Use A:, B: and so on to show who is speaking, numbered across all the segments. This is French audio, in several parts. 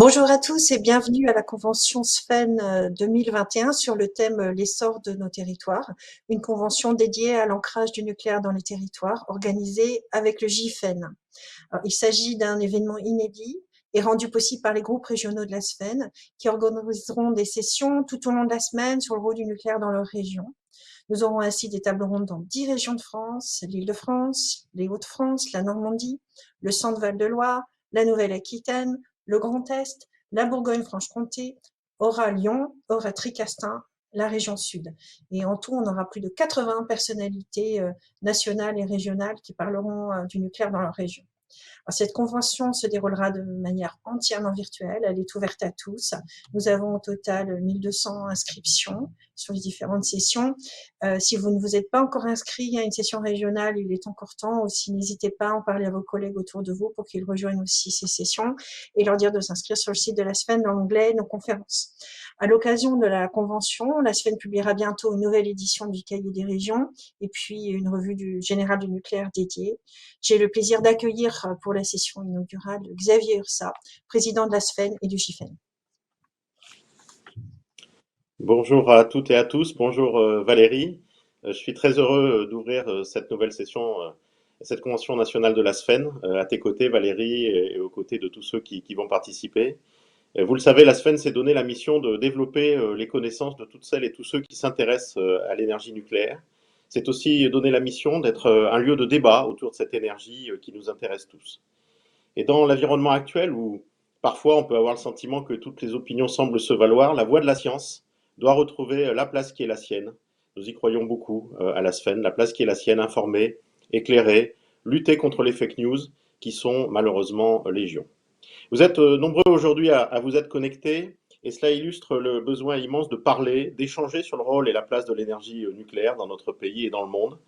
A: Bonjour à tous et bienvenue à la convention SFEN 2021 sur le thème l'essor de nos territoires, une convention dédiée à l'ancrage du nucléaire dans les territoires organisée avec le JIFEN. Alors, il s'agit d'un événement inédit et rendu possible par les groupes régionaux de la SFEN qui organiseront des sessions tout au long de la semaine sur le rôle du nucléaire dans leur région. Nous aurons ainsi des tables rondes dans 10 régions de France, l'Île-de-France, les Hauts-de-France, la Normandie, le Centre-Val de Loire, la Nouvelle-Aquitaine, le Grand Est, la Bourgogne-Franche-Comté, aura Lyon, aura Tricastin, la région Sud. Et en tout, on aura plus de 80 personnalités nationales et régionales qui parleront du nucléaire dans leur région. Alors, cette convention se déroulera de manière entièrement virtuelle, elle est ouverte à tous. Nous avons au total 1200 inscriptions sur les différentes sessions. Si vous ne vous êtes pas encore inscrit à une session régionale, il est encore temps. Aussi, n'hésitez pas à en parler à vos collègues autour de vous pour qu'ils rejoignent aussi ces sessions et leur dire de s'inscrire sur le site de la SFEN dans l'onglet Nos conférences. À l'occasion de la convention, la SFEN publiera bientôt une nouvelle édition du Cahier des régions et puis une revue générale du nucléaire dédiée. J'ai le plaisir d'accueillir pour la session inaugurale Xavier Ursa, président de la SFEN et du JIFEN.
B: Bonjour à toutes et à tous, bonjour Valérie. Je suis très heureux d'ouvrir cette nouvelle session, cette convention nationale de la SFEN, à tes côtés Valérie et aux côtés de tous ceux qui vont participer. Vous le savez, la SFEN s'est donné la mission de développer les connaissances de toutes celles et tous ceux qui s'intéressent à l'énergie nucléaire. C'est aussi donné la mission d'être un lieu de débat autour de cette énergie qui nous intéresse tous. Et dans l'environnement actuel où parfois on peut avoir le sentiment que toutes les opinions semblent se valoir, la voix de la science doit retrouver la place qui est la sienne. Nous y croyons beaucoup à la SFEN, la place qui est la sienne, informer, éclairer, lutter contre les fake news qui sont malheureusement légion. Vous êtes nombreux aujourd'hui à vous être connectés et cela illustre le besoin immense de parler, d'échanger sur le rôle et la place de l'énergie nucléaire dans notre pays et dans le monde,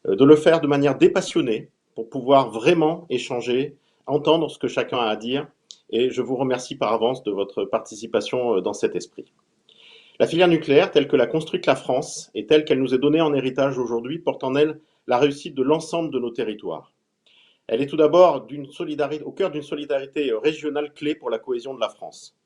B: de le faire de manière dépassionnée pour pouvoir vraiment échanger, entendre ce que chacun a à dire et je vous remercie par avance de votre participation dans cet esprit. La filière nucléaire, telle que l'a construite la France et telle qu'elle nous est donnée en héritage aujourd'hui, porte en elle la réussite de l'ensemble de nos territoires. Elle est tout d'abord au cœur d'une solidarité régionale clé pour la cohésion de la France.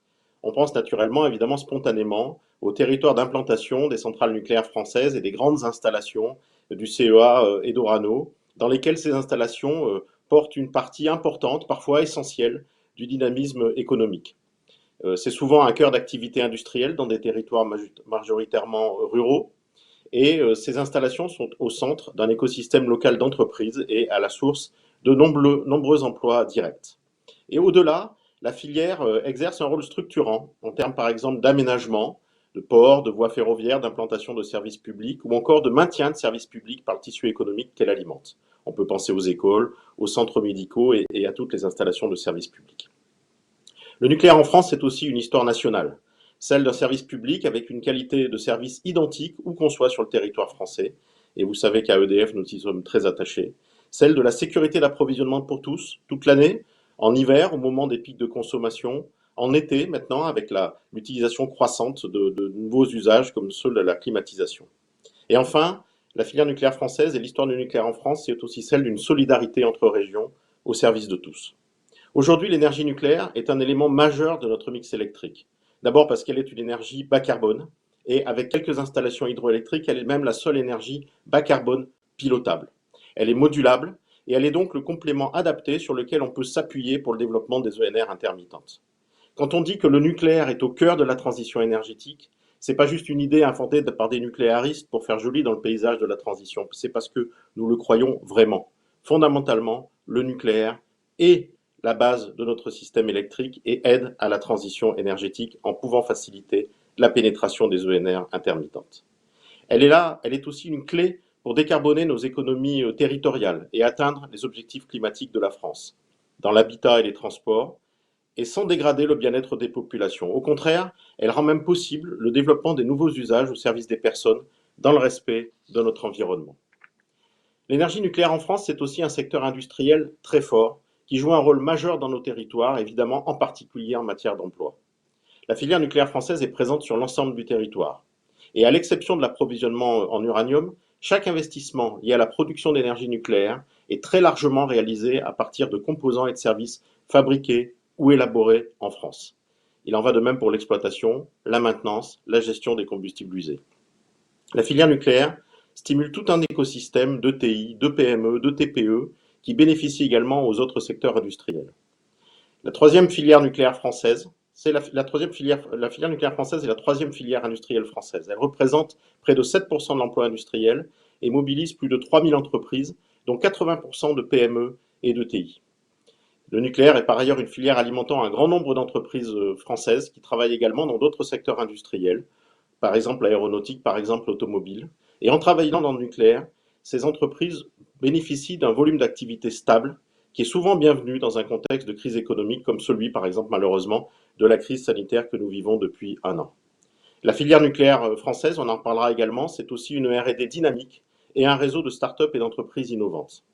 B: On pense naturellement, évidemment spontanément, aux territoires d'implantation des centrales nucléaires françaises et des grandes installations du CEA et d'Orano, dans lesquelles ces installations portent une partie importante, parfois essentielle, du dynamisme économique. C'est souvent un cœur d'activité industrielle dans des territoires majoritairement ruraux, et ces installations sont au centre d'un écosystème local d'entreprises et à la source de nombreux emplois directs. Et au-delà, la filière exerce un rôle structurant en termes par exemple d'aménagement, de ports, de voies ferroviaires, d'implantation de services publics ou encore de maintien de services publics par le tissu économique qu'elle alimente. On peut penser aux écoles, aux centres médicaux et à toutes les installations de services publics. Le nucléaire en France, c'est aussi une histoire nationale, celle d'un service public avec une qualité de service identique où qu'on soit sur le territoire français, et vous savez qu'à EDF, nous y sommes très attachés, celle de la sécurité d'approvisionnement pour tous, toute l'année, en hiver, au moment des pics de consommation, en été maintenant, avec l'utilisation croissante de nouveaux usages comme ceux de la climatisation. Et enfin, la filière nucléaire française et l'histoire du nucléaire en France, c'est aussi celle d'une solidarité entre régions au service de tous. Aujourd'hui, l'énergie nucléaire est un élément majeur de notre mix électrique. D'abord parce qu'elle est une énergie bas carbone, et avec quelques installations hydroélectriques, elle est même la seule énergie bas carbone pilotable. Elle est modulable, et elle est donc le complément adapté sur lequel on peut s'appuyer pour le développement des ENR intermittentes. Quand on dit que le nucléaire est au cœur de la transition énergétique, c'est pas juste une idée inventée par des nucléaristes pour faire joli dans le paysage de la transition, c'est parce que nous le croyons vraiment. Fondamentalement, le nucléaire est la base de notre système électrique et aide à la transition énergétique en pouvant faciliter la pénétration des ENR intermittentes. Elle est là, elle est aussi une clé pour décarboner nos économies territoriales et atteindre les objectifs climatiques de la France, dans l'habitat et les transports, et sans dégrader le bien-être des populations. Au contraire, elle rend même possible le développement des nouveaux usages au service des personnes dans le respect de notre environnement. L'énergie nucléaire en France, c'est aussi un secteur industriel très fort qui joue un rôle majeur dans nos territoires, évidemment en particulier en matière d'emploi. La filière nucléaire française est présente sur l'ensemble du territoire. Et à l'exception de l'approvisionnement en uranium, chaque investissement lié à la production d'énergie nucléaire est très largement réalisé à partir de composants et de services fabriqués ou élaborés en France. Il en va de même pour l'exploitation, la maintenance, la gestion des combustibles usés. La filière nucléaire stimule tout un écosystème d'ETI, de PME, de TPE qui bénéficie également aux autres secteurs industriels. La troisième filière nucléaire française, c'est la filière nucléaire française est la troisième filière industrielle française. Elle représente près de 7% de l'emploi industriel et mobilise plus de 3000 entreprises, dont 80% de PME et d'ETI. Le nucléaire est par ailleurs une filière alimentant un grand nombre d'entreprises françaises qui travaillent également dans d'autres secteurs industriels, par exemple l'aéronautique, par exemple l'automobile. Et en travaillant dans le nucléaire, ces entreprises bénéficient d'un volume d'activité stable qui est souvent bienvenu dans un contexte de crise économique comme celui, par exemple, malheureusement, de la crise sanitaire que nous vivons depuis un an. La filière nucléaire française, on en parlera également, c'est aussi une R&D dynamique et un réseau de start-up et d'entreprises innovantes.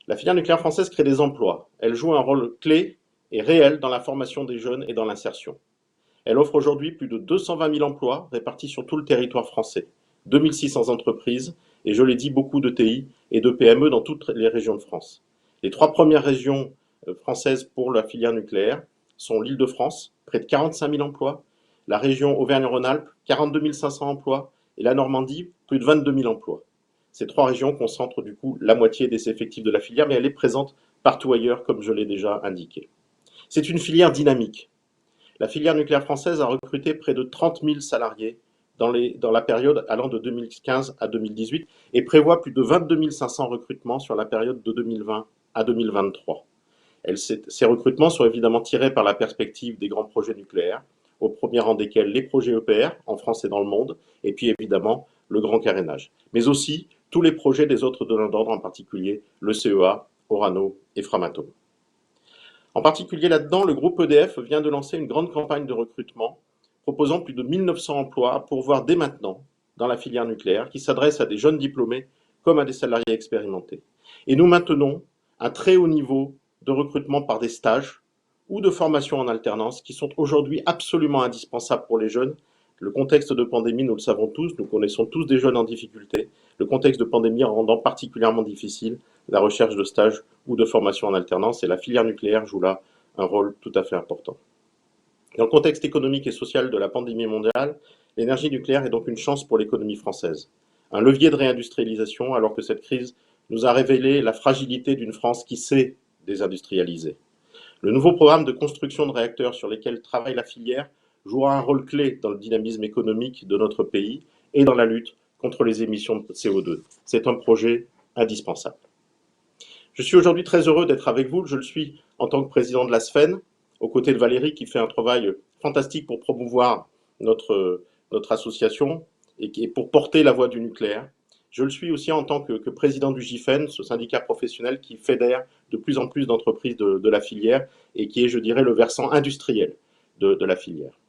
B: La filière nucléaire française crée des emplois. Elle joue un rôle clé et réel dans la formation des jeunes et dans l'insertion. Elle offre aujourd'hui plus de 220 000 emplois répartis sur tout le territoire français, 2600 entreprises et, je l'ai dit, beaucoup de TI et de PME dans toutes les régions de France. Les trois premières régions françaises pour la filière nucléaire sont l'Île-de-France, près de 45 000 emplois, la région Auvergne-Rhône-Alpes, 42 500 emplois, et la Normandie, plus de 22 000 emplois. Ces trois régions concentrent du coup la moitié des effectifs de la filière, mais elle est présente partout ailleurs, comme je l'ai déjà indiqué. C'est une filière dynamique. La filière nucléaire française a recruté près de 30 000 salariés dans la période allant de 2015 à 2018 et prévoit plus de 22 500 recrutements sur la période de 2020 à 2023. Ces recrutements sont évidemment tirés par la perspective des grands projets nucléaires, au premier rang desquels les projets EPR en France et dans le monde, et puis évidemment le grand carénage, mais aussi tous les projets des autres donneurs d'ordre, en particulier le CEA, Orano et Framatome. En particulier là-dedans, le groupe EDF vient de lancer une grande campagne de recrutement proposant plus de 1900 emplois à pourvoir dès maintenant dans la filière nucléaire qui s'adresse à des jeunes diplômés comme à des salariés expérimentés. Et nous maintenons un très haut niveau de recrutement par des stages ou de formation en alternance qui sont aujourd'hui absolument indispensables pour les jeunes. Le contexte de pandémie, nous le savons tous, nous connaissons tous des jeunes en difficulté, le contexte de pandémie rendant particulièrement difficile la recherche de stages ou de formation en alternance, et la filière nucléaire joue là un rôle tout à fait important. Dans le contexte économique et social de la pandémie mondiale, l'énergie nucléaire est donc une chance pour l'économie française, un levier de réindustrialisation alors que cette crise nous a révélé la fragilité d'une France qui sait désindustrialiser. Le nouveau programme de construction de réacteurs sur lesquels travaille la filière jouera un rôle clé dans le dynamisme économique de notre pays et dans la lutte contre les émissions de CO2. C'est un projet indispensable. Je suis aujourd'hui très heureux d'être avec vous. Je le suis en tant que président de la SFEN, aux côtés de Valérie qui fait un travail fantastique pour promouvoir notre association et pour porter la voix du nucléaire. Je le suis aussi en tant que président du GIFEN, ce syndicat professionnel qui fédère de plus en plus d'entreprises de la filière et qui est, je dirais, le versant industriel de la filière.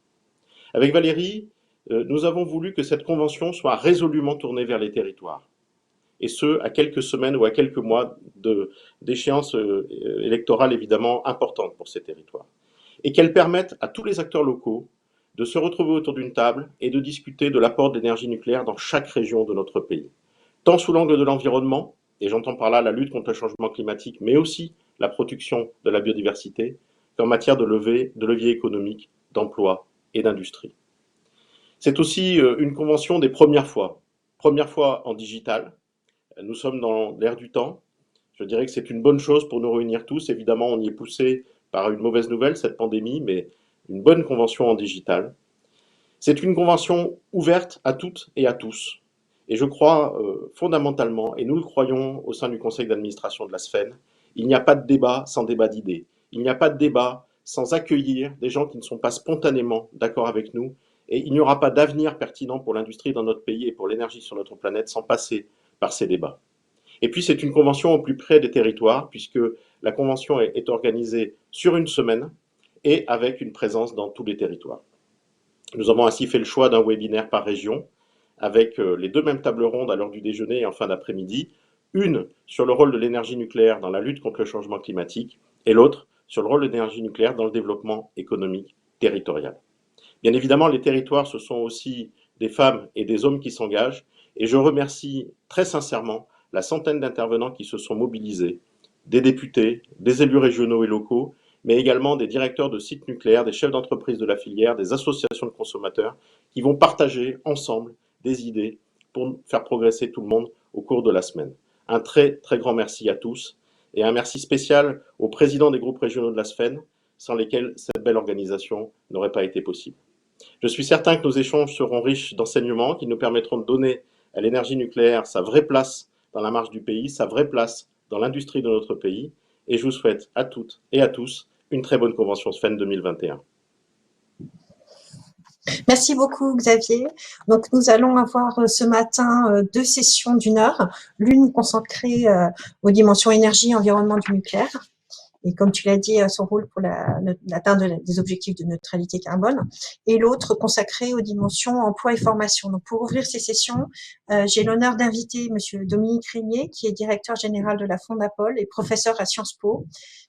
B: Avec Valérie, nous avons voulu que cette convention soit résolument tournée vers les territoires, et ce, à quelques semaines ou à quelques mois d'échéances électorales évidemment importantes pour ces territoires, et qu'elle permette à tous les acteurs locaux de se retrouver autour d'une table et de discuter de l'apport de l'énergie nucléaire dans chaque région de notre pays, tant sous l'angle de l'environnement, et j'entends par là la lutte contre le changement climatique, mais aussi la protection de la biodiversité, qu'en matière de levier économique, d'emploi et d'industrie. C'est aussi une convention des première fois en digital. Nous sommes dans l'ère du temps. Je dirais que c'est une bonne chose pour nous réunir tous. Évidemment, on y est poussé par une mauvaise nouvelle, cette pandémie, mais une bonne convention en digital. C'est une convention ouverte à toutes et à tous. Et je crois fondamentalement, et nous le croyons au sein du conseil d'administration de la SFEN, il n'y a pas de débat sans débat d'idées. Il n'y a pas de débat sans accueillir des gens qui ne sont pas spontanément d'accord avec nous. Et il n'y aura pas d'avenir pertinent pour l'industrie dans notre pays et pour l'énergie sur notre planète sans passer par ces débats. Et puis c'est une convention au plus près des territoires, puisque la convention est organisée sur une semaine et avec une présence dans tous les territoires. Nous avons ainsi fait le choix d'un webinaire par région, avec les deux mêmes tables rondes à l'heure du déjeuner et en fin d'après-midi, une sur le rôle de l'énergie nucléaire dans la lutte contre le changement climatique, et l'autre sur le rôle de l'énergie nucléaire dans le développement économique territorial. Bien évidemment, les territoires, ce sont aussi des femmes et des hommes qui s'engagent, et je remercie très sincèrement la centaine d'intervenants qui se sont mobilisés, des députés, des élus régionaux et locaux, mais également des directeurs de sites nucléaires, des chefs d'entreprise de la filière, des associations de consommateurs, qui vont partager ensemble des idées pour faire progresser tout le monde au cours de la semaine. Un très très grand merci à tous et un merci spécial aux présidents des groupes régionaux de la SFEN, sans lesquels cette belle organisation n'aurait pas été possible. Je suis certain que nos échanges seront riches d'enseignements qui nous permettront de donner à l'énergie nucléaire sa vraie place dans la marche du pays, sa vraie place dans l'industrie de notre pays. Et je vous souhaite à toutes et à tous une très bonne convention SFEN 2021.
A: Merci beaucoup Xavier. Donc nous allons avoir ce matin 2 sessions d'1 heure, l'une consacrée aux dimensions énergie et environnement du nucléaire, et comme tu l'as dit, son rôle pour l'atteinte des objectifs de neutralité carbone, et l'autre consacrée aux dimensions emploi et formation. Donc pour ouvrir ces sessions, j'ai l'honneur d'inviter Monsieur Dominique Régnier, qui est directeur général de la Fondapol et professeur à Sciences Po,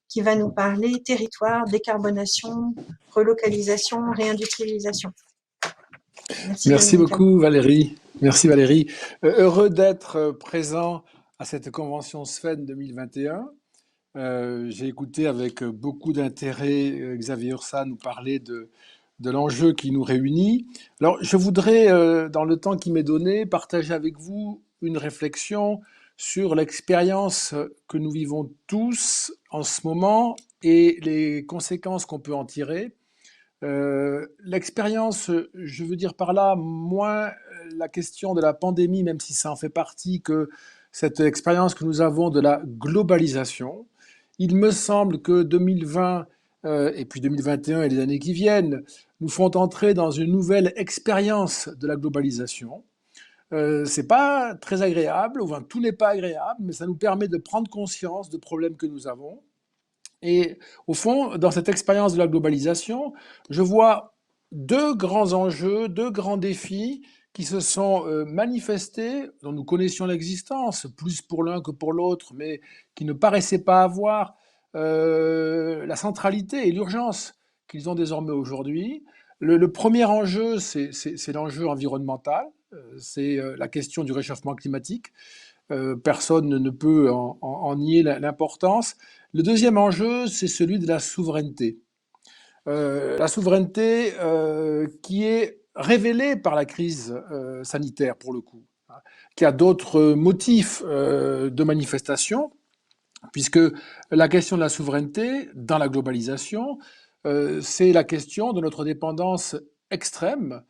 A: qui va nous parler territoire, décarbonation, relocalisation, réindustrialisation.
C: Merci beaucoup Valérie. Merci Valérie. Heureux d'être présent à cette convention SFEN 2021. J'ai écouté avec beaucoup d'intérêt Xavier Ursa nous parler de l'enjeu qui nous réunit. Alors je voudrais, dans le temps qui m'est donné, partager avec vous une réflexion sur l'expérience que nous vivons tous en ce moment et les conséquences qu'on peut en tirer. L'expérience, je veux dire par là, moins la question de la pandémie, même si ça en fait partie, que cette expérience que nous avons de la globalisation. Il me semble que 2020 et puis 2021 et les années qui viennent nous font entrer dans une nouvelle expérience de la globalisation. C'est pas très agréable, enfin tout n'est pas agréable, mais ça nous permet de prendre conscience de problèmes que nous avons. Et au fond, dans cette expérience de la globalisation, je vois 2 grands enjeux, 2 grands défis qui se sont manifestés, dont nous connaissions l'existence, plus pour l'un que pour l'autre, mais qui ne paraissaient pas avoir la centralité et l'urgence qu'ils ont désormais aujourd'hui. Le premier enjeu, c'est l'enjeu environnemental, c'est la question du réchauffement climatique. Personne ne peut en nier l'importance. Le deuxième enjeu, c'est celui de la souveraineté. La souveraineté qui est révélée par la crise sanitaire, pour le coup, qui a d'autres motifs de manifestation, puisque la question de la souveraineté dans la globalisation, c'est la question de notre dépendance extrême.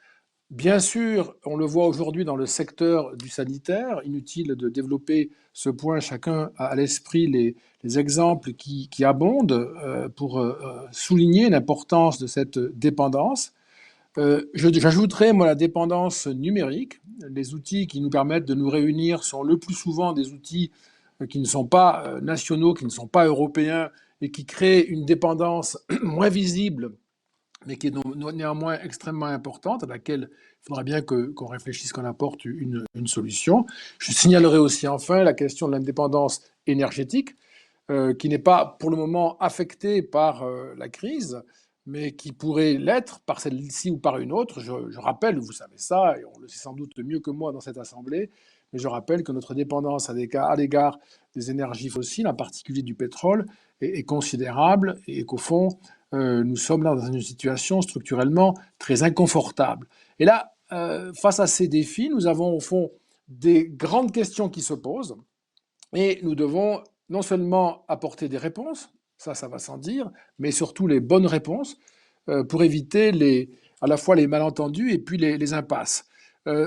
C: Bien sûr, on le voit aujourd'hui dans le secteur du sanitaire, inutile de développer ce point, chacun a à l'esprit les exemples qui abondent pour souligner l'importance de cette dépendance. J'ajouterais, moi, la dépendance numérique. Les outils qui nous permettent de nous réunir sont le plus souvent des outils qui ne sont pas nationaux, qui ne sont pas européens, et qui créent une dépendance moins visible, mais qui est néanmoins extrêmement importante, à laquelle il faudra bien qu'on réfléchisse, qu'on apporte une solution. Je signalerai aussi enfin la question de l'indépendance énergétique, qui n'est pas pour le moment affectée par la crise, mais qui pourrait l'être par celle-ci ou par une autre. Je rappelle, vous savez ça, et on le sait sans doute mieux que moi dans cette Assemblée, mais je rappelle que notre dépendance à l'égard des énergies fossiles, en particulier du pétrole, est considérable, et qu'au fond, nous sommes là dans une situation structurellement très inconfortable. Et là, face à ces défis, nous avons au fond des grandes questions qui se posent, et nous devons non seulement apporter des réponses, ça va sans dire, mais surtout les bonnes réponses pour éviter à la fois les malentendus et puis les impasses.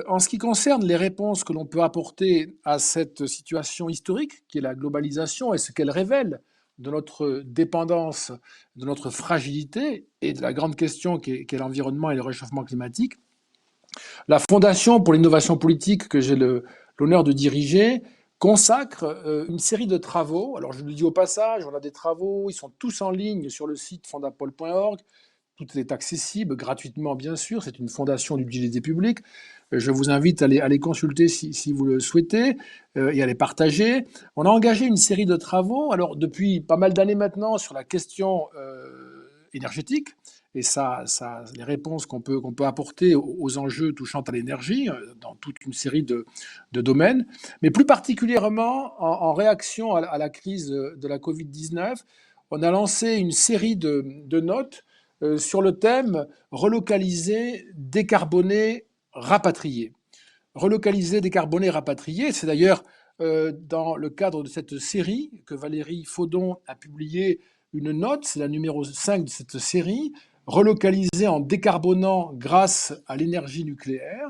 C: En ce qui concerne les réponses que l'on peut apporter à cette situation historique, qui est la globalisation et ce qu'elle révèle de notre dépendance, de notre fragilité et de la grande question qu'est l'environnement et le réchauffement climatique, la Fondation pour l'innovation politique que j'ai l'honneur de diriger consacre une série de travaux. Alors je le dis au passage, on a des travaux, ils sont tous en ligne sur le site fondapol.org. Tout est accessible gratuitement, bien sûr. C'est une fondation d'utilité publique. Je vous invite à les consulter si vous le souhaitez et à les partager. On a engagé une série de travaux, alors depuis pas mal d'années maintenant, sur la question énergétique et les réponses qu'on peut apporter aux enjeux touchant à l'énergie dans toute une série de domaines. Mais plus particulièrement, en réaction à la crise de la Covid-19, on a lancé une série de notes sur le thème relocaliser, décarboner, rapatrier. Relocaliser, décarboner, rapatrier, c'est d'ailleurs dans le cadre de cette série que Valérie Faudon a publié une note, c'est la numéro 5 de cette série, relocaliser en décarbonant grâce à l'énergie nucléaire.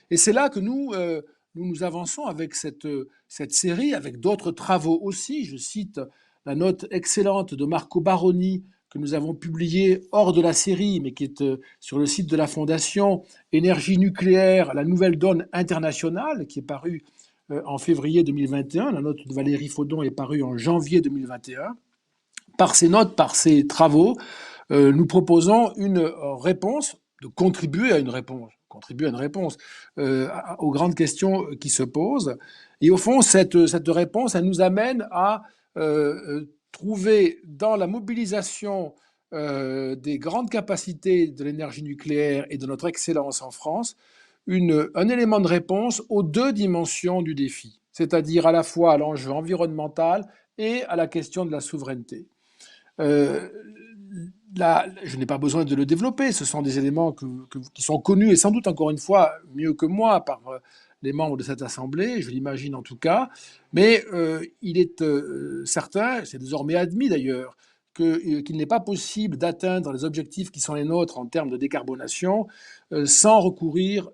C: Et c'est là que nous avançons avec cette série, avec d'autres travaux aussi. Je cite la note excellente de Marco Baroni que nous avons publiée hors de la série, mais qui est sur le site de la Fondation Énergie nucléaire, la nouvelle donne internationale, qui est parue en février 2021. La note de Valérie Faudon est parue en janvier 2021. Par ces notes, par ces travaux, nous proposons une réponse, de contribuer à une réponse aux grandes questions qui se posent. Et au fond, cette réponse, elle nous amène à trouver dans la mobilisation des grandes capacités de l'énergie nucléaire et de notre excellence en France, un élément de réponse aux deux dimensions du défi, c'est-à-dire à la fois à l'enjeu environnemental et à la question de la souveraineté. Là, je n'ai pas besoin de le développer, ce sont des éléments qui sont connus et sans doute encore une fois mieux que moi par les membres de cette Assemblée, je l'imagine en tout cas, mais il est certain, c'est désormais admis d'ailleurs, qu'il n'est pas possible d'atteindre les objectifs qui sont les nôtres en termes de décarbonation sans recourir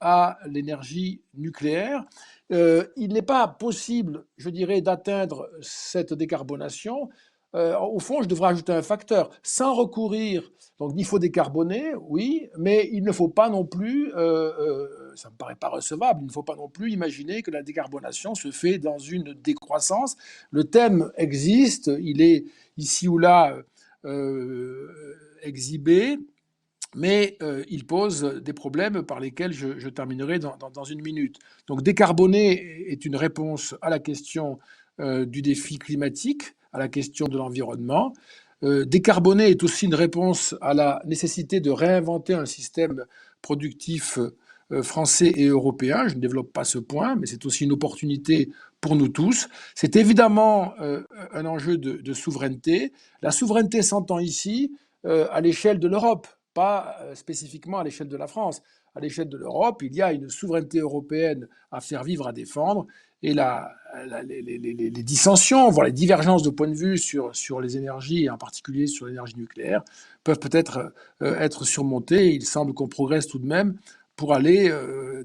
C: à l'énergie nucléaire. Il n'est pas possible, je dirais, d'atteindre cette décarbonation. Au fond, je devrais ajouter un facteur. Sans recourir, donc il faut décarboner, oui, mais il ne faut pas non plus, ça ne me paraît pas recevable, il ne faut pas non plus imaginer que la décarbonation se fait dans une décroissance. Le thème existe, il est ici ou là exhibé, mais il pose des problèmes par lesquels je terminerai dans une minute. Donc décarboner est une réponse à la question du défi climatique, à la question de l'environnement. Décarboner est aussi une réponse à la nécessité de réinventer un système productif français et européen. Je ne développe pas ce point, mais c'est aussi une opportunité pour nous tous. C'est évidemment un enjeu de souveraineté. La souveraineté s'entend ici à l'échelle de l'Europe, pas spécifiquement à l'échelle de la France. À l'échelle de l'Europe, il y a une souveraineté européenne à faire vivre, à défendre, et les dissensions, voire les divergences de point de vue sur les énergies, et en particulier sur l'énergie nucléaire, peuvent peut-être être surmontées. Il semble qu'on progresse tout de même pour aller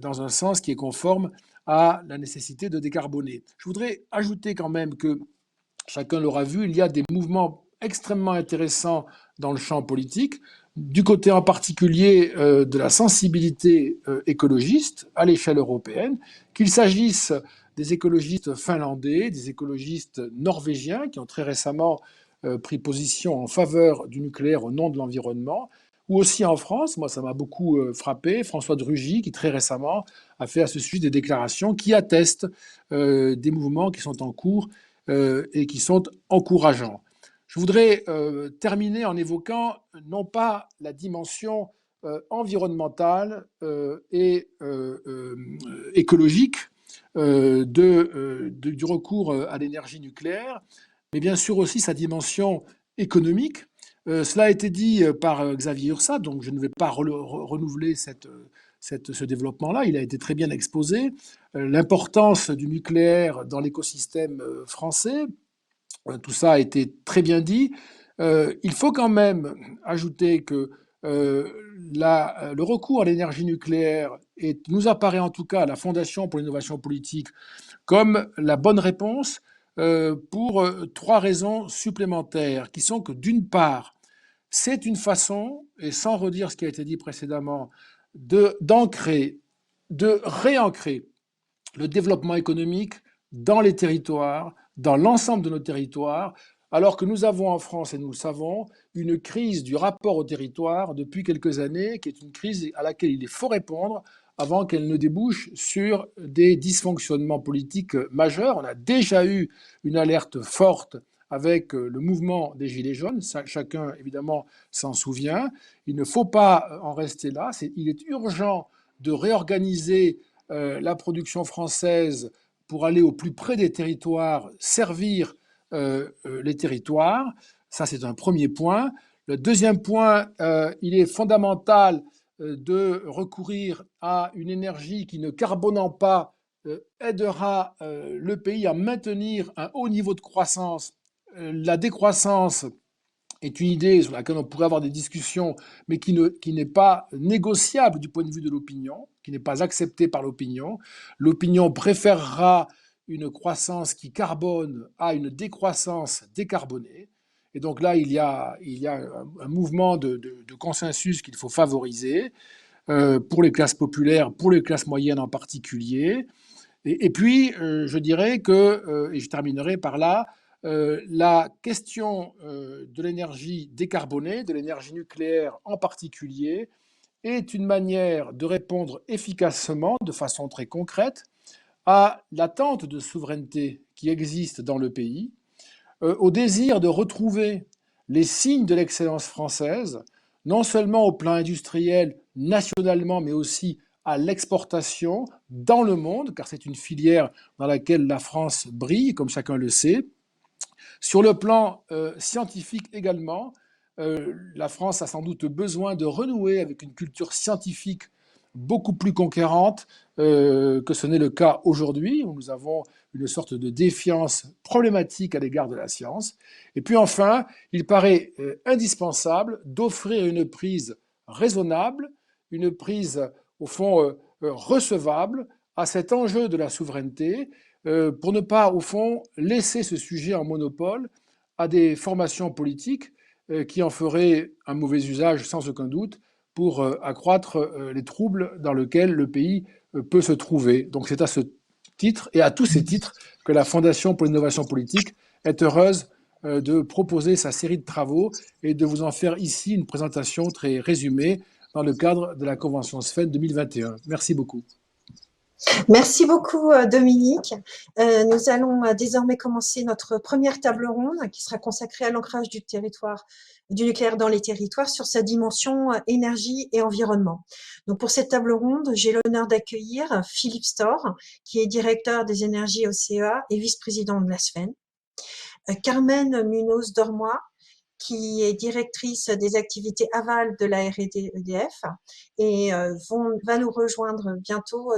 C: dans un sens qui est conforme à la nécessité de décarboner. Je voudrais ajouter quand même que, chacun l'aura vu, il y a des mouvements extrêmement intéressants dans le champ politique, du côté en particulier de la sensibilité écologiste à l'échelle européenne, qu'il s'agisse des écologistes finlandais, des écologistes norvégiens qui ont très récemment pris position en faveur du nucléaire au nom de l'environnement, ou aussi en France, moi ça m'a beaucoup frappé, François de Rugy qui très récemment a fait à ce sujet des déclarations qui attestent des mouvements qui sont en cours et qui sont encourageants. Je voudrais terminer en évoquant non pas la dimension environnementale et écologique du recours à l'énergie nucléaire, mais bien sûr aussi sa dimension économique. Cela a été dit par Xavier Ursa, donc je ne vais pas renouveler ce développement-là, il a été très bien exposé. L'importance du nucléaire dans l'écosystème français, tout ça a été très bien dit. Il faut quand même ajouter que le recours à l'énergie nucléaire nous apparaît en tout cas à la Fondation pour l'innovation politique comme la bonne réponse pour trois raisons supplémentaires, qui sont que d'une part, c'est une façon, et sans redire ce qui a été dit précédemment, de réancrer le développement économique dans les territoires, dans l'ensemble de nos territoires, alors que nous avons en France, et nous le savons, une crise du rapport au territoire depuis quelques années, qui est une crise à laquelle il faut répondre avant qu'elle ne débouche sur des dysfonctionnements politiques majeurs. On a déjà eu une alerte forte avec le mouvement des Gilets jaunes, chacun évidemment s'en souvient. Il ne faut pas en rester là, il est urgent de réorganiser la production française pour aller au plus près des territoires, servir les territoires. Ça, c'est un premier point. Le deuxième point, il est fondamental de recourir à une énergie qui, ne carbonant pas, aidera le pays à maintenir un haut niveau de croissance. La décroissance est une idée sur laquelle on pourrait avoir des discussions, mais qui n'est pas négociable du point de vue de l'opinion, qui n'est pas acceptée par l'opinion. L'opinion préférera une croissance qui carbone à une décroissance décarbonée. Et donc là, il y a un mouvement de consensus qu'il faut favoriser pour les classes populaires, pour les classes moyennes en particulier. Et puis, je dirais que, et je terminerai par là, la question de l'énergie décarbonée, de l'énergie nucléaire en particulier, est une manière de répondre efficacement, de façon très concrète, à l'attente de souveraineté qui existe dans le pays, au désir de retrouver les signes de l'excellence française, non seulement au plan industriel nationalement, mais aussi à l'exportation dans le monde, car c'est une filière dans laquelle la France brille, comme chacun le sait. Sur le plan scientifique également, la France a sans doute besoin de renouer avec une culture scientifique beaucoup plus conquérante que ce n'est le cas aujourd'hui, où nous avons une sorte de défiance problématique à l'égard de la science. Et puis enfin, il paraît indispensable d'offrir une prise raisonnable, une prise au fond recevable à cet enjeu de la souveraineté, pour ne pas, au fond, laisser ce sujet en monopole à des formations politiques qui en feraient un mauvais usage sans aucun doute pour accroître les troubles dans lesquels le pays peut se trouver. Donc c'est à ce titre et à tous ces titres que la Fondation pour l'innovation politique est heureuse de proposer sa série de travaux et de vous en faire ici une présentation très résumée dans le cadre de la Convention SFEN 2021. Merci beaucoup.
A: Merci beaucoup, Dominique. Nous allons désormais commencer notre première table ronde qui sera consacrée à l'ancrage du nucléaire dans les territoires sur sa dimension énergie et environnement. Donc, pour cette table ronde, j'ai l'honneur d'accueillir Philippe Storr, qui est directeur des énergies au CEA et vice-président de la SFEN, Carmen Munoz-Dormoy, qui est directrice des activités aval de la R&D EDF, et va nous rejoindre bientôt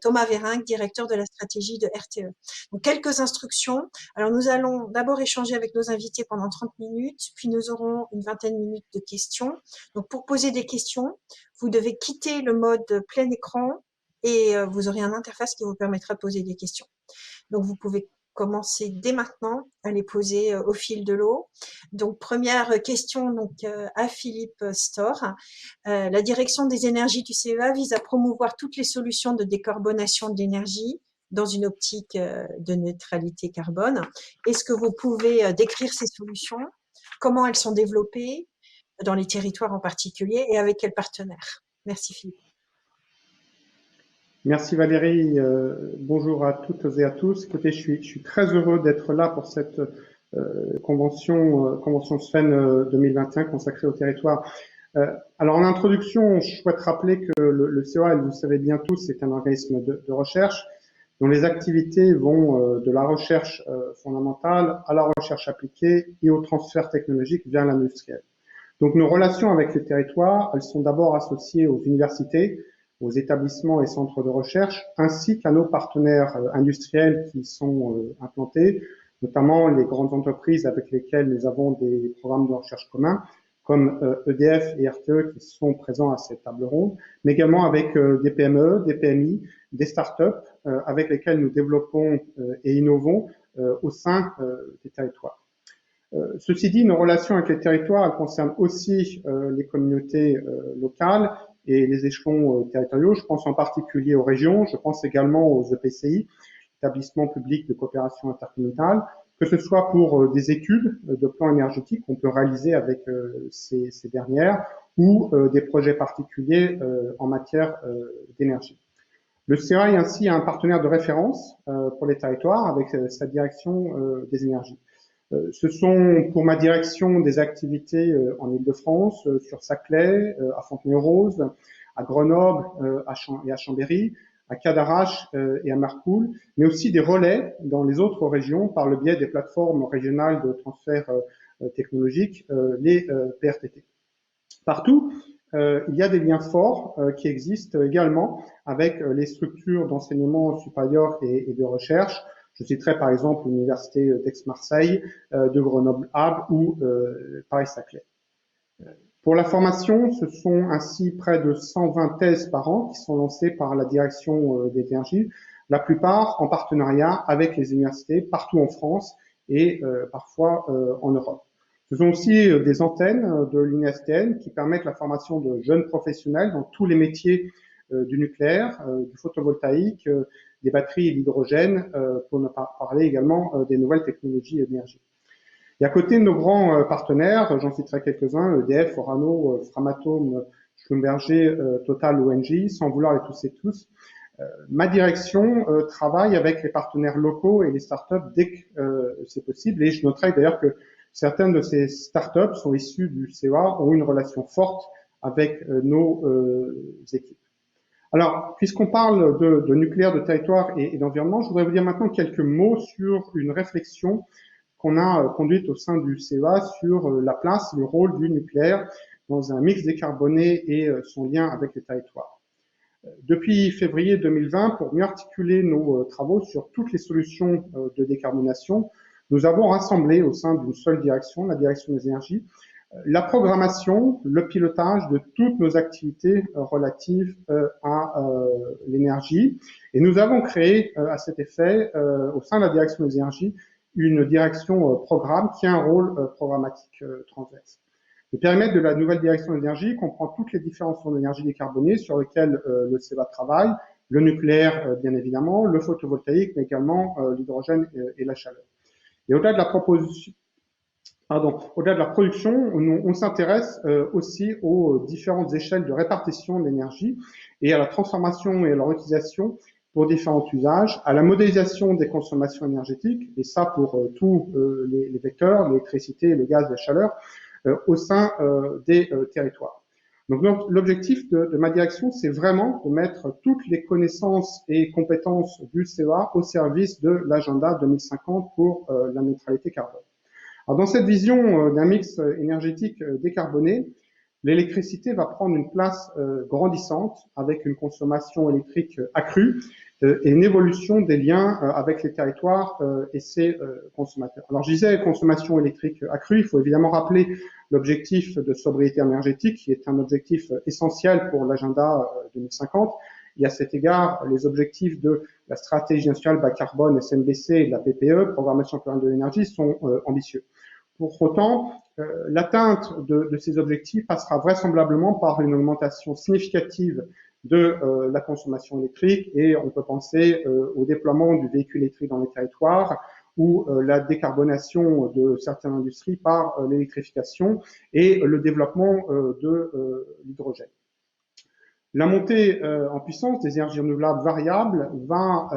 A: Thomas Vérinck, directeur de la stratégie de RTE. Donc, quelques instructions. Alors, nous allons d'abord échanger avec nos invités pendant 30 minutes, puis nous aurons une vingtaine de minutes de questions. Donc, pour poser des questions, vous devez quitter le mode plein écran et vous aurez une interface qui vous permettra de poser des questions. Donc, vous pouvez commencer dès maintenant à les poser au fil de l'eau. Donc, première question à Philippe Storr. La direction des énergies du CEA vise à promouvoir toutes les solutions de décarbonation de l'énergie dans une optique de neutralité carbone. Est-ce que vous pouvez décrire ces solutions? Comment elles sont développées dans les territoires en particulier et avec quels partenaires? Merci Philippe.
D: Merci Valérie, bonjour à toutes et à tous. Écoutez, je suis très heureux d'être là pour cette convention SFEN 2021 consacrée au territoire. Alors en introduction, je souhaite rappeler que le CEA, vous le savez bien tous, c'est un organisme de recherche dont les activités vont de la recherche fondamentale à la recherche appliquée et au transfert technologique vers l'industriel. Donc nos relations avec les territoires, elles sont d'abord associées aux universités, aux établissements et centres de recherche, ainsi qu'à nos partenaires industriels qui sont implantés, notamment les grandes entreprises avec lesquelles nous avons des programmes de recherche communs, comme EDF et RTE qui sont présents à cette table ronde, mais également avec des PME, des PMI, des startups avec lesquelles nous développons et innovons au sein des territoires. Ceci dit, nos relations avec les territoires, elles concernent aussi les communautés locales et les échelons territoriaux. Je pense en particulier aux régions, je pense également aux EPCI, établissements publics de coopération intercommunale, que ce soit pour des études de plans énergétiques qu'on peut réaliser avec ces dernières ou des projets particuliers en matière d'énergie. Le CEA est ainsi un partenaire de référence pour les territoires avec sa direction des énergies. Ce sont pour ma direction des activités en Île-de-France, sur Saclay, à Fontenay-aux-Roses, à Grenoble et à Chambéry, à Cadarache et à Marcoule, mais aussi des relais dans les autres régions par le biais des plateformes régionales de transfert technologiques, les PRTT. Partout, il y a des liens forts qui existent également avec les structures d'enseignement supérieur et de recherche. Je citerai par exemple l'université d'Aix-Marseille, de Grenoble-Alpes ou Paris-Saclay. Pour la formation, ce sont ainsi près de 120 thèses par an qui sont lancées par la direction des énergies, la plupart en partenariat avec les universités partout en France et parfois en Europe. Ce sont aussi des antennes de l'INSTN qui permettent la formation de jeunes professionnels dans tous les métiers du nucléaire, du photovoltaïque, des batteries et de l'hydrogène, pour ne pas parler également des nouvelles technologies énergie. Et à côté de nos grands partenaires, j'en citerai quelques-uns, EDF, Orano, Framatome, Schlumberger, Total ou Engie, sans vouloir les tous, ma direction travaille avec les partenaires locaux et les startups dès que c'est possible. Et je noterai d'ailleurs que certaines de ces startups sont issues du CEA, ont une relation forte avec nos équipes. Alors, puisqu'on parle de nucléaire, de territoire et d'environnement, je voudrais vous dire maintenant quelques mots sur une réflexion qu'on a conduite au sein du CEA sur la place, le rôle du nucléaire dans un mix décarboné et son lien avec les territoires. Depuis février 2020, pour mieux articuler nos travaux sur toutes les solutions de décarbonation, nous avons rassemblé au sein d'une seule direction, la direction des énergies, la programmation, le pilotage de toutes nos activités relatives à l'énergie. Et nous avons créé à cet effet, au sein de la direction des énergies, une direction programme qui a un rôle programmatique transverse. Le périmètre de la nouvelle direction de l'énergie comprend toutes les différentes sources d'énergie décarbonée sur lesquelles le CEA travaille, le nucléaire bien évidemment, le photovoltaïque, mais également l'hydrogène et la chaleur. Et au-delà de la proposition, au-delà de la production, on s'intéresse aussi aux différentes échelles de répartition de l'énergie et à la transformation et à leur utilisation pour différents usages, à la modélisation des consommations énergétiques, et ça pour tous les vecteurs, l'électricité, le gaz, la chaleur, au sein des territoires. Donc l'objectif de ma direction, c'est vraiment de mettre toutes les connaissances et compétences du CEA au service de l'agenda 2050 pour la neutralité carbone. Alors dans cette vision d'un mix énergétique décarboné, l'électricité va prendre une place grandissante avec une consommation électrique accrue et une évolution des liens avec les territoires et ses consommateurs. Alors je disais consommation électrique accrue, il faut évidemment rappeler l'objectif de sobriété énergétique qui est un objectif essentiel pour l'agenda 2050. Et à cet égard, les objectifs de la stratégie nationale bas carbone SNBC et de la PPE, programmation pluriannuelle de l'énergie, sont ambitieux. Pour autant, l'atteinte de ces objectifs passera vraisemblablement par une augmentation significative de la consommation électrique et on peut penser au déploiement du véhicule électrique dans les territoires ou la décarbonation de certaines industries par l'électrification et le développement de l'hydrogène. La montée en puissance des énergies renouvelables variables va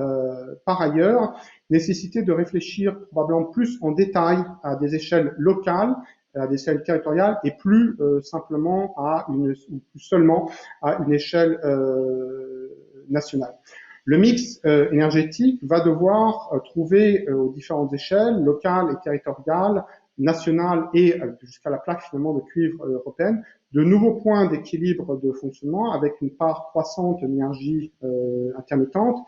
D: par ailleurs nécessiter de réfléchir probablement plus en détail à des échelles locales, à des échelles territoriales et plus simplement ou plus seulement à une échelle nationale. Le mix énergétique va devoir trouver aux différentes échelles, locales et territoriales, nationales et jusqu'à la plaque finalement de cuivre européenne, de nouveaux points d'équilibre de fonctionnement avec une part croissante d'énergie intermittente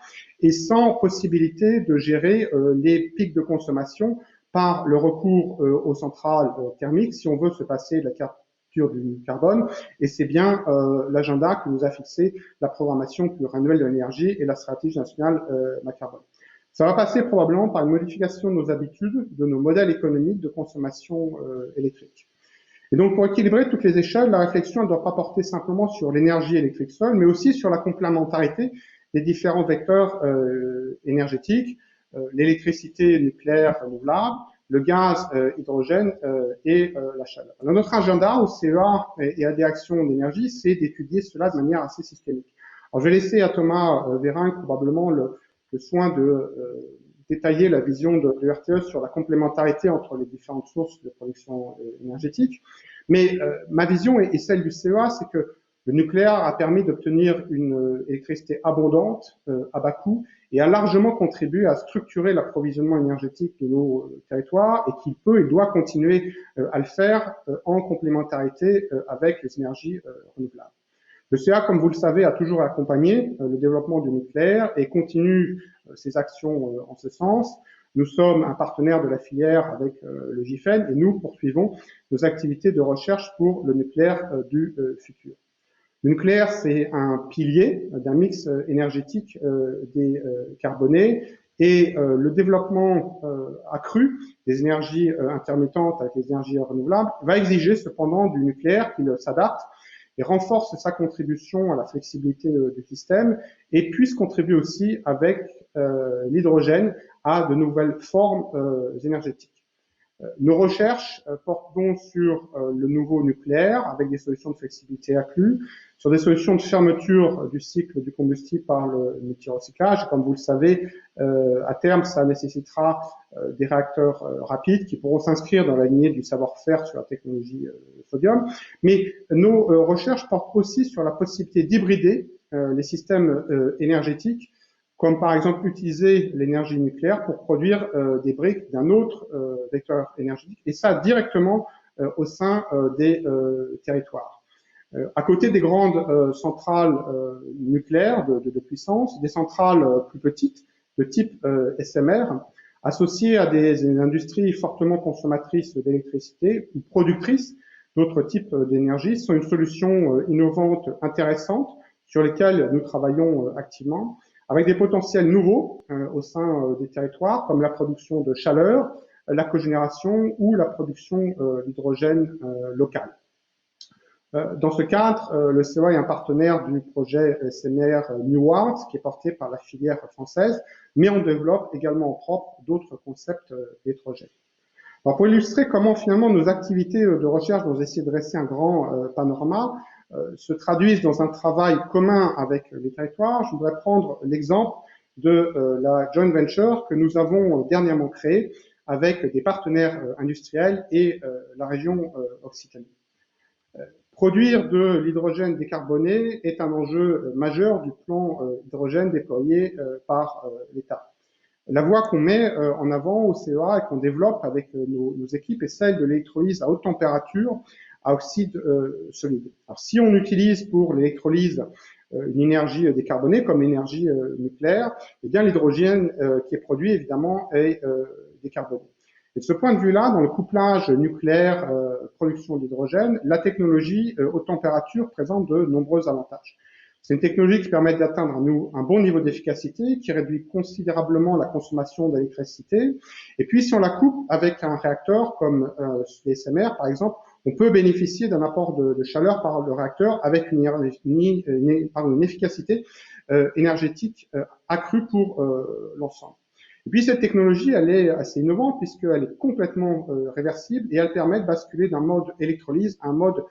D: et sans possibilité de gérer les pics de consommation par le recours aux centrales thermiques si on veut se passer de la capture du carbone. Et c'est bien l'agenda que nous a fixé la programmation pluriannuelle de l'énergie et la stratégie nationale bas carbone. Ça va passer probablement par une modification de nos habitudes, de nos modèles économiques de consommation électrique. Et donc, pour équilibrer toutes les échelles, la réflexion ne doit pas porter simplement sur l'énergie électrique seule, mais aussi sur la complémentarité des différents vecteurs énergétiques, l'électricité nucléaire renouvelable, le gaz, hydrogène et la chaleur. Alors, notre agenda au CEA et à la direction d'énergie, c'est d'étudier cela de manière assez systémique. Alors, je vais laisser à Thomas Vérin probablement le soin de détailler la vision de l'URTE sur la complémentarité entre les différentes sources de production énergétique. Mais ma vision et celle du CEA, c'est que le nucléaire a permis d'obtenir une électricité abondante, à bas coût, et a largement contribué à structurer l'approvisionnement énergétique de nos territoires et qu'il peut et doit continuer à le faire en complémentarité avec les énergies renouvelables. Le CA, comme vous le savez, a toujours accompagné le développement du nucléaire et continue ses actions en ce sens. Nous sommes un partenaire de la filière avec le GIFEN et nous poursuivons nos activités de recherche pour le nucléaire du futur. Le nucléaire, c'est un pilier d'un mix énergétique décarboné et le développement accru des énergies intermittentes avec les énergies renouvelables va exiger cependant du nucléaire qui s'adapte et renforce sa contribution à la flexibilité du système et puisse contribuer aussi avec l'hydrogène à de nouvelles formes énergétiques. Nos recherches portent donc sur le nouveau nucléaire avec des solutions de flexibilité accrue, sur des solutions de fermeture du cycle du combustible par le multirecyclage. Comme vous le savez, à terme, ça nécessitera des réacteurs rapides qui pourront s'inscrire dans la lignée du savoir-faire sur la technologie sodium. Mais nos recherches portent aussi sur la possibilité d'hybrider les systèmes énergétiques, comme par exemple utiliser l'énergie nucléaire pour produire des briques d'un autre vecteur énergétique, et ça directement au sein des territoires. À côté des grandes centrales nucléaires de puissance, des centrales plus petites de type SMR, associées à des industries fortement consommatrices d'électricité ou productrices d'autres types d'énergie, sont une solution innovante, intéressante, sur lesquelles nous travaillons activement, avec des potentiels nouveaux au sein des territoires, comme la production de chaleur, la cogénération ou la production d'hydrogène local. Dans ce cadre, le CEA est un partenaire du projet SMR Newards, qui est porté par la filière française, mais on développe également en propre d'autres concepts d'hydrogène. Alors pour illustrer comment finalement nos activités de recherche, dont j'ai essayé de dresser un grand panorama, se traduisent dans un travail commun avec les territoires, je voudrais prendre l'exemple de la joint venture que nous avons dernièrement créée avec des partenaires industriels et la région Occitanie. Produire de l'hydrogène décarboné est un enjeu majeur du plan hydrogène déployé par l'État. La voie qu'on met en avant au CEA et qu'on développe avec nos équipes est celle de l'électrolyse à haute température à oxyde solide. Alors, si on utilise pour l'électrolyse une énergie décarbonée comme l'énergie nucléaire, eh bien l'hydrogène qui est produit évidemment est décarboné. Et de ce point de vue-là, dans le couplage nucléaire production d'hydrogène, la technologie haute température présente de nombreux avantages. C'est une technologie qui permet d'atteindre un bon niveau d'efficacité, qui réduit considérablement la consommation d'électricité. Et puis, si on la coupe avec un réacteur comme les SMR, par exemple, on peut bénéficier d'un apport de chaleur par le réacteur avec une efficacité énergétique accrue pour l'ensemble. Et puis cette technologie, elle est assez innovante puisqu'elle est complètement réversible et elle permet de basculer d'un mode électrolyse à un mode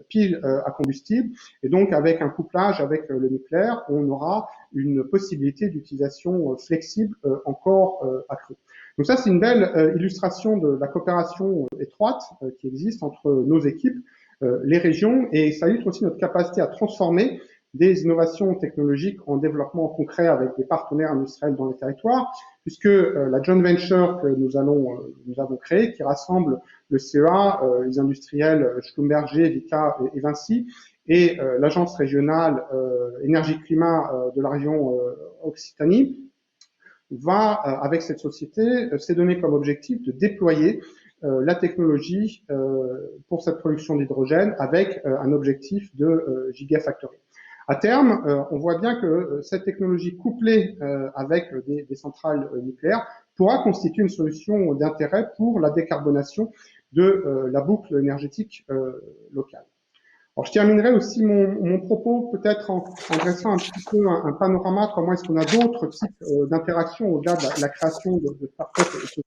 D: pile à combustible. Et donc avec un couplage avec le nucléaire, on aura une possibilité d'utilisation flexible encore accrue. Donc ça, c'est une belle illustration de la coopération étroite qui existe entre nos équipes, les régions, et ça illustre aussi notre capacité à transformer des innovations technologiques en développement concret avec des partenaires industriels dans les territoires, puisque la joint venture que nous avons créée, qui rassemble le CEA, les industriels Schlumberger, Vicat et Vinci, et l'agence régionale énergie-climat de la région Occitanie, va, avec cette société, s'est donné comme objectif de déployer la technologie pour cette production d'hydrogène avec un objectif de gigafactory. À terme, on voit bien que cette technologie couplée avec des centrales nucléaires pourra constituer une solution d'intérêt pour la décarbonation de la boucle énergétique locale. Alors, je terminerai aussi mon propos peut-être en dressant un petit peu un panorama, comment est-ce qu'on a d'autres types d'interactions au-delà de la création de startups,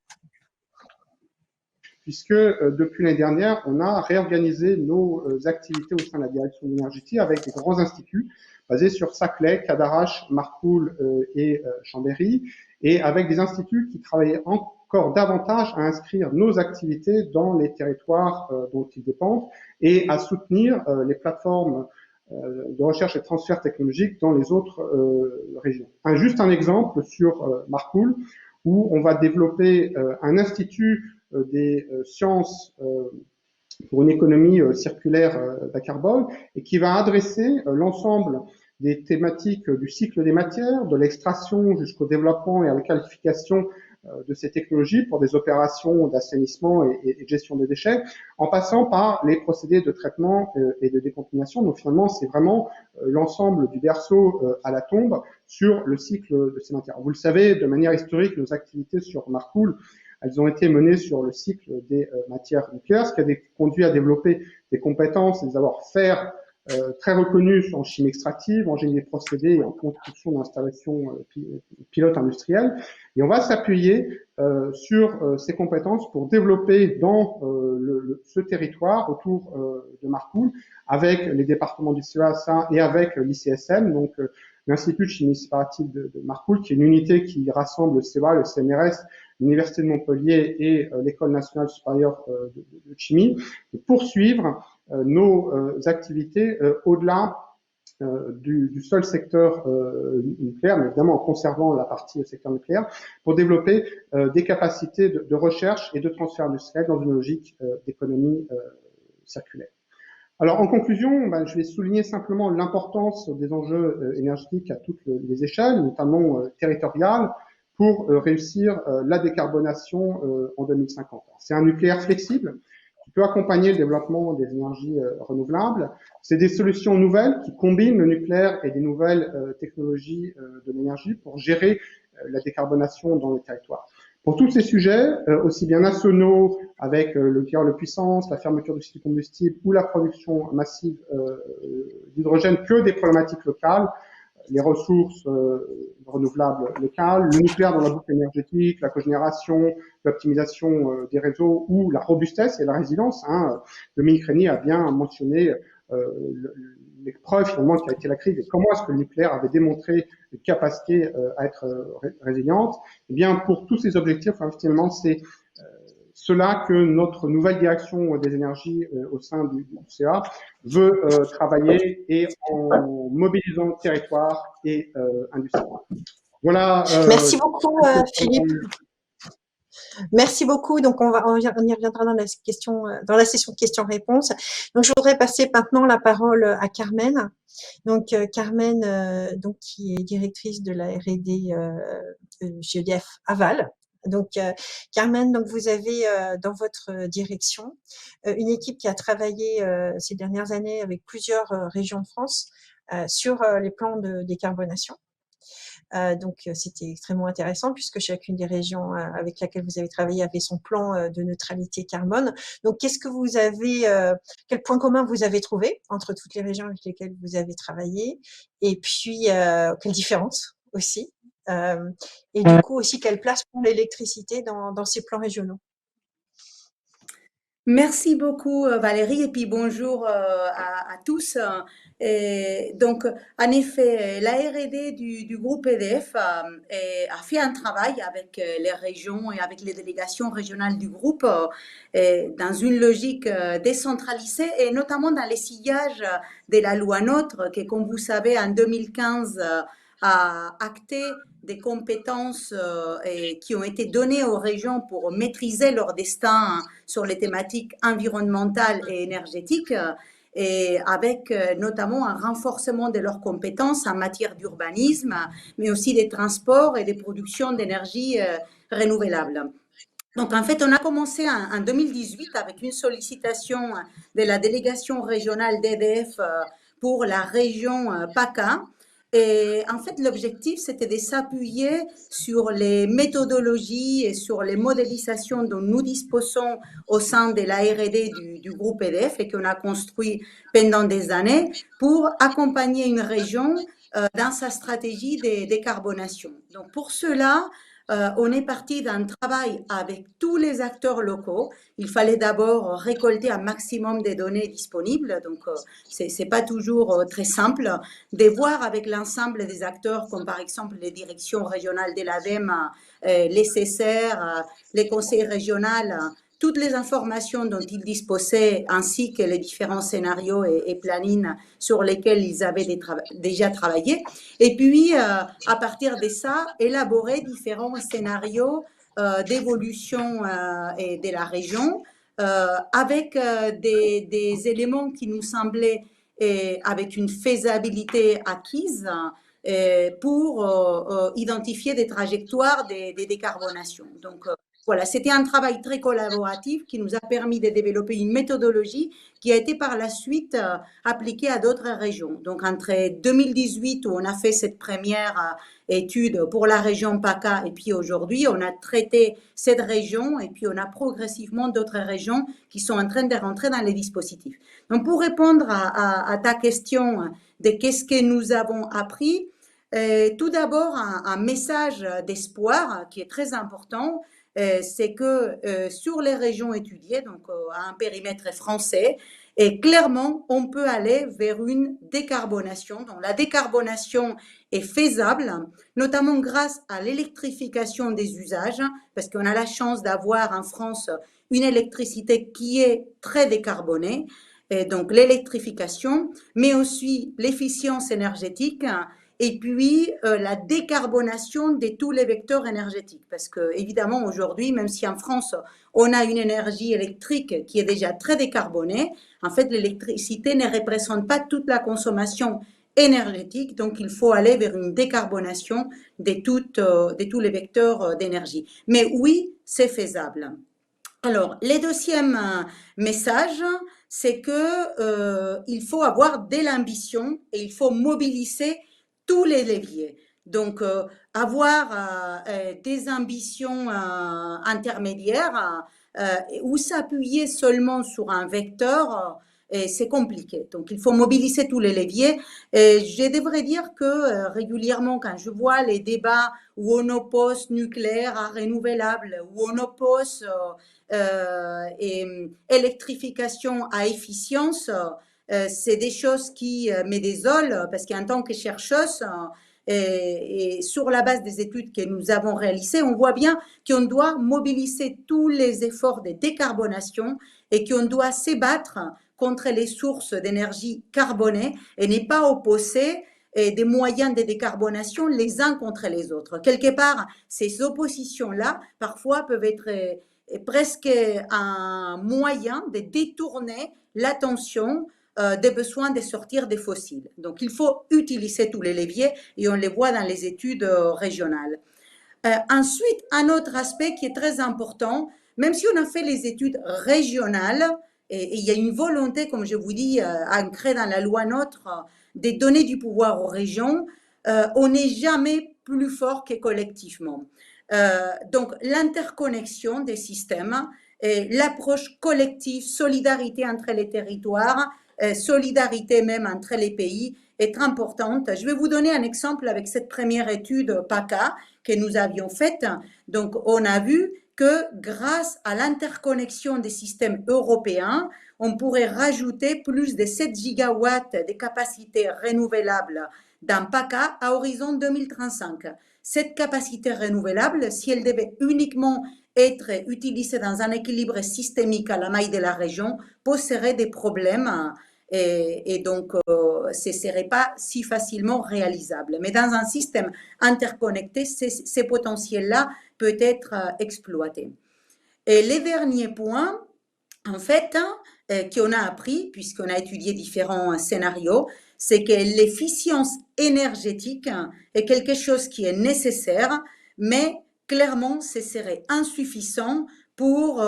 D: puisque depuis l'année dernière, on a réorganisé nos activités au sein de la direction de l'énergie avec des grands instituts basés sur Saclay, Cadarache, Marcoule et Chambéry, et avec des instituts qui travaillaient encore davantage à inscrire nos activités dans les territoires dont ils dépendent et à soutenir les plateformes de recherche et de transfert technologique dans les autres régions. Juste un exemple sur Marcoule, où on va développer un institut des sciences pour une économie circulaire bas carbone et qui va adresser l'ensemble des thématiques du cycle des matières, de l'extraction jusqu'au développement et à la qualification de ces technologies pour des opérations d'assainissement et de gestion des déchets, en passant par les procédés de traitement et de décontamination. Donc finalement, c'est vraiment l'ensemble du berceau à la tombe sur le cycle de ces matières. Vous le savez, de manière historique, nos activités sur Marcoule, elles ont été menées sur le cycle des matières nucléaires, ce qui a conduit à développer des compétences et des savoir-faire très reconnus en chimie extractive, en génie des procédés et en construction d'installations pilotes industrielles. Et on va s'appuyer sur ces compétences pour développer dans ce territoire autour de Marcoule, avec les départements du CEASA et avec l'ICSM, donc l'Institut de chimie séparative de Marcoule, qui est une unité qui rassemble le CEA, le CNRS, l'Université de Montpellier et l'École nationale supérieure de chimie, de poursuivre nos activités au-delà du seul secteur nucléaire, mais évidemment en conservant la partie secteur nucléaire, pour développer des capacités de recherche et de transfert industriel dans une logique d'économie circulaire. Alors en conclusion, je vais souligner simplement l'importance des enjeux énergétiques à toutes les échelles, notamment territoriales, pour réussir la décarbonation en 2050. C'est un nucléaire flexible qui peut accompagner le développement des énergies renouvelables. C'est des solutions nouvelles qui combinent le nucléaire et des nouvelles technologies de l'énergie pour gérer la décarbonation dans les territoires. Pour tous ces sujets, aussi bien nationaux, avec le tir de puissance, la fermeture du cycle combustible ou la production massive d'hydrogène, que des problématiques locales, les ressources renouvelables locales, le nucléaire dans la boucle énergétique, la cogénération, l'optimisation des réseaux ou la robustesse et la résilience. Dominique Régnier a bien mentionné l'épreuve finalement qui a été la crise et comment est-ce que le nucléaire avait démontré une capacité à être résiliente. Eh bien, pour tous ces objectifs, finalement, c'est cela que notre nouvelle direction des énergies au sein du CA veut travailler et en mobilisant territoire et industrie. Voilà.
A: Merci beaucoup, Philippe. Merci beaucoup. Donc, on y reviendra dans la session questions-réponses. Donc, je voudrais passer maintenant la parole à Carmen. Donc, Carmen, qui est directrice de la R&D chez EDF Aval. Donc, Carmen, donc vous avez dans votre direction une équipe qui a travaillé ces dernières années avec plusieurs régions de France sur les plans de décarbonation. Donc, c'était extrêmement intéressant puisque chacune des régions avec laquelle vous avez travaillé avait son plan de neutralité carbone. Donc, qu'est-ce que vous avez, quel point commun vous avez trouvé entre toutes les régions avec lesquelles vous avez travaillé, et puis quelles différences aussi, et du coup aussi quelle place prend l'électricité dans ces plans régionaux?
E: Merci beaucoup Valérie et puis bonjour à tous. Donc en effet, la R&D du groupe EDF a fait un travail avec les régions et avec les délégations régionales du groupe dans une logique décentralisée et notamment dans les sillages de la loi NOTRe qui, comme vous savez, en 2015 a acté des compétences qui ont été données aux régions pour maîtriser leur destin sur les thématiques environnementales et énergétiques, et avec notamment un renforcement de leurs compétences en matière d'urbanisme, mais aussi des transports et des productions d'énergie renouvelables. Donc, en fait, on a commencé en 2018 avec une sollicitation de la délégation régionale d'EDF pour la région PACA. Et en fait, l'objectif, c'était de s'appuyer sur les méthodologies et sur les modélisations dont nous disposons au sein de la R&D du groupe EDF et qu'on a construit pendant des années pour accompagner une région dans sa stratégie de décarbonation. Donc, pour cela, on est parti d'un travail avec tous les acteurs locaux. Il fallait d'abord récolter un maximum de données disponibles, donc c'est pas toujours très simple, de voir avec l'ensemble des acteurs, comme par exemple les directions régionales de l'ADEME, les CESER, les conseils régionaux, toutes les informations dont ils disposaient, ainsi que les différents scénarios et plannings sur lesquels ils avaient déjà travaillé. Et puis, à partir de ça, élaborer différents scénarios d'évolution de la région avec des éléments qui nous semblaient avec une faisabilité acquise pour identifier des trajectoires de décarbonation. Donc, voilà, c'était un travail très collaboratif qui nous a permis de développer une méthodologie qui a été par la suite appliquée à d'autres régions. Donc, entre 2018, où on a fait cette première étude pour la région PACA, et puis aujourd'hui, on a traité cette région, et puis on a progressivement d'autres régions qui sont en train de rentrer dans les dispositifs. Donc, pour répondre à ta question de qu'est-ce que nous avons appris, tout d'abord, un message d'espoir qui est très important, c'est que sur les régions étudiées, donc à un périmètre français, et clairement, on peut aller vers une décarbonation. Donc la décarbonation est faisable, notamment grâce à l'électrification des usages, parce qu'on a la chance d'avoir en France une électricité qui est très décarbonée, et donc l'électrification, mais aussi l'efficience énergétique, et puis la décarbonation de tous les vecteurs énergétiques. Parce que, évidemment, aujourd'hui, même si en France, on a une énergie électrique qui est déjà très décarbonée, en fait, l'électricité ne représente pas toute la consommation énergétique, donc il faut aller vers une décarbonation de tous les vecteurs d'énergie. Mais oui, c'est faisable. Alors, le deuxième message, c'est que il faut avoir de l'ambition et il faut mobiliser tous les leviers. Donc, avoir des ambitions intermédiaires ou s'appuyer seulement sur un vecteur, c'est compliqué. Donc, il faut mobiliser tous les leviers. Et je devrais dire que régulièrement, quand je vois les débats où on oppose nucléaire à renouvelable, où on oppose électrification à efficience, c'est des choses qui me désolent parce qu'en tant que chercheuse, et sur la base des études que nous avons réalisées, on voit bien qu'on doit mobiliser tous les efforts de décarbonation et qu'on doit se battre contre les sources d'énergie carbonée et ne pas opposer des moyens de décarbonation les uns contre les autres. Quelque part, ces oppositions-là, parfois, peuvent être presque un moyen de détourner l'attention des besoins de sortir des fossiles. Donc, il faut utiliser tous les leviers et on les voit dans les études régionales. Ensuite, un autre aspect qui est très important, même si on a fait les études régionales, et il y a une volonté, comme je vous dis, ancrée dans la loi NOTRe, de donner du pouvoir aux régions, on n'est jamais plus fort que collectivement. Donc, l'interconnexion des systèmes, l'approche collective, solidarité entre les territoires, solidarité même entre les pays est très importante. Je vais vous donner un exemple avec cette première étude PACA que nous avions faite. Donc, on a vu que grâce à l'interconnexion des systèmes européens, on pourrait rajouter plus de 7 gigawatts de capacités renouvelables dans PACA à horizon 2035. Cette capacité renouvelable, si elle devait uniquement être utilisée dans un équilibre systémique à la maille de la région, poserait des problèmes et donc ce ne serait pas si facilement réalisable. Mais dans un système interconnecté, ces potentiels-là peuvent être exploités. Et le dernier point, en fait, qu'on a appris, puisqu'on a étudié différents scénarios, c'est que l'efficience énergétique est quelque chose qui est nécessaire, mais clairement, ce serait insuffisant pour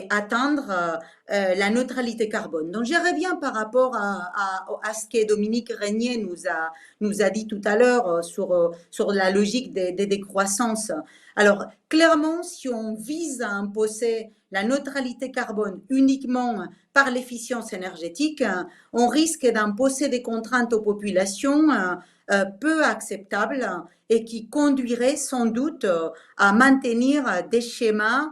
E: atteindre la neutralité carbone. Donc, je reviens par rapport à ce que Dominique Régnier nous a dit tout à l'heure sur la logique des décroissances. Alors, clairement, si on vise à imposer la neutralité carbone uniquement par l'efficience énergétique, on risque d'imposer des contraintes aux populations peu acceptables et qui conduiraient sans doute à maintenir des schémas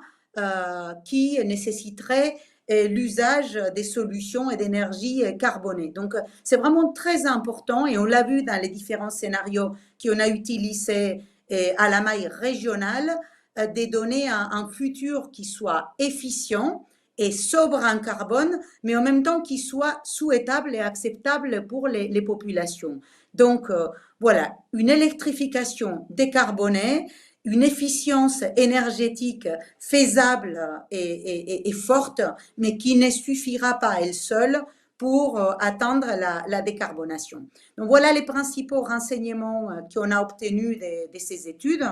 E: qui nécessiteraient l'usage des solutions et d'énergie carbonée. Donc, c'est vraiment très important et on l'a vu dans les différents scénarios qu'on a utilisés à la maille régionale. de donner un futur qui soit efficient et sobre en carbone, mais en même temps qui soit souhaitable et acceptable pour les populations. Donc voilà, une électrification décarbonée, une efficience énergétique faisable et forte, mais qui ne suffira pas elle seule pour atteindre la décarbonation. Donc voilà les principaux renseignements qu'on a obtenus de ces études.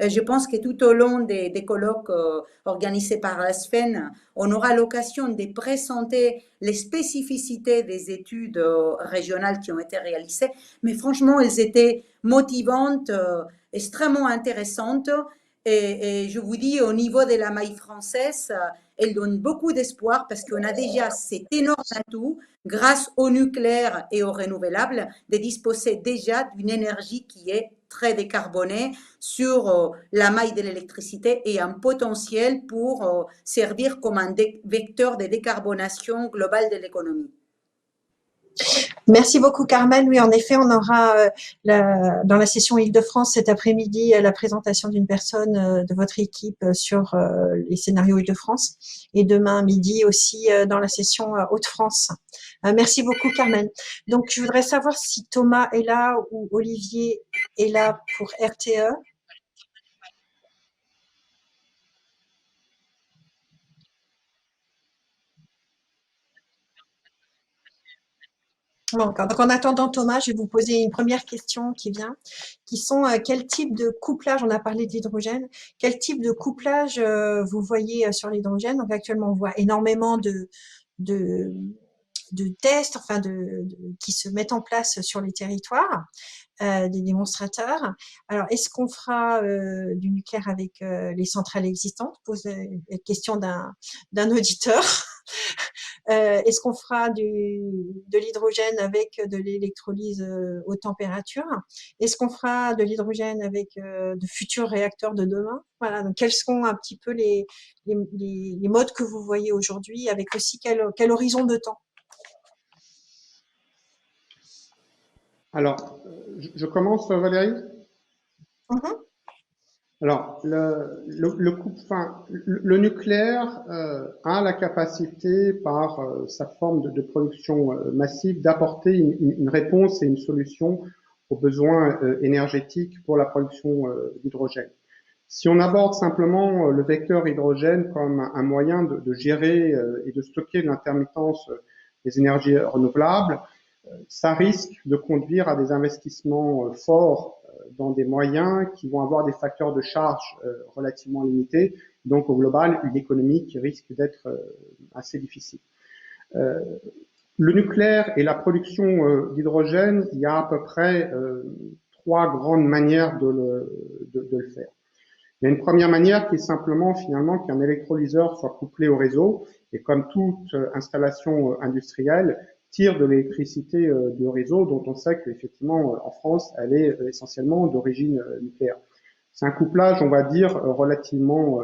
E: Je pense que tout au long des colloques organisés par la SFEN, on aura l'occasion de présenter les spécificités des études régionales qui ont été réalisées, mais franchement, elles étaient motivantes, extrêmement intéressantes. Et je vous dis, au niveau de la maille française, elle donne beaucoup d'espoir parce qu'on a déjà cet énorme atout, grâce au nucléaire et aux renouvelables, de disposer déjà d'une énergie qui est très décarbonée sur la maille de l'électricité et un potentiel pour servir comme un vecteur de décarbonation globale de l'économie.
A: Merci beaucoup Carmen. Oui, en effet, on aura dans la session Île-de-France cet après-midi la présentation d'une personne de votre équipe sur les scénarios Île-de-France et demain midi aussi dans la session Hauts-de-France. Merci beaucoup Carmen. Donc, je voudrais savoir si Thomas est là ou Olivier est là pour RTE. Bon, d'accord. Donc, en attendant Thomas, je vais vous poser une première question qui vient, qui sont quel type de couplage, on a parlé de l'hydrogène, quel type de couplage vous voyez sur l'hydrogène? Donc actuellement, on voit énormément de, de tests, enfin qui se mettent en place sur les territoires, des démonstrateurs. Alors, est-ce qu'on fera du nucléaire avec les centrales existantes? Pose la question d'un auditeur. Est-ce qu'on fera de l'hydrogène avec de l'électrolyse haute température? Est-ce qu'on fera de l'hydrogène avec de futurs réacteurs de demain? Voilà, donc quels seront un petit peu les modes que vous voyez aujourd'hui, avec aussi quel horizon de temps?
D: Alors, je commence, Valérie. Alors, le nucléaire a la capacité, par sa forme de production massive, d'apporter une réponse et une solution aux besoins énergétiques pour la production d'hydrogène. Si on aborde simplement le vecteur hydrogène comme un moyen de gérer et de stocker l'intermittence des énergies renouvelables, ça risque de conduire à des investissements forts dans des moyens qui vont avoir des facteurs de charge relativement limités. Donc, au global, une économie qui risque d'être assez difficile. Le nucléaire et la production d'hydrogène, il y a à peu près trois grandes manières de le faire. Il y a une première manière qui est simplement finalement qu'un électrolyseur soit couplé au réseau et comme toute installation industrielle, tire de l'électricité du réseau dont on sait qu'effectivement en France, elle est essentiellement d'origine nucléaire. C'est un couplage, on va dire, relativement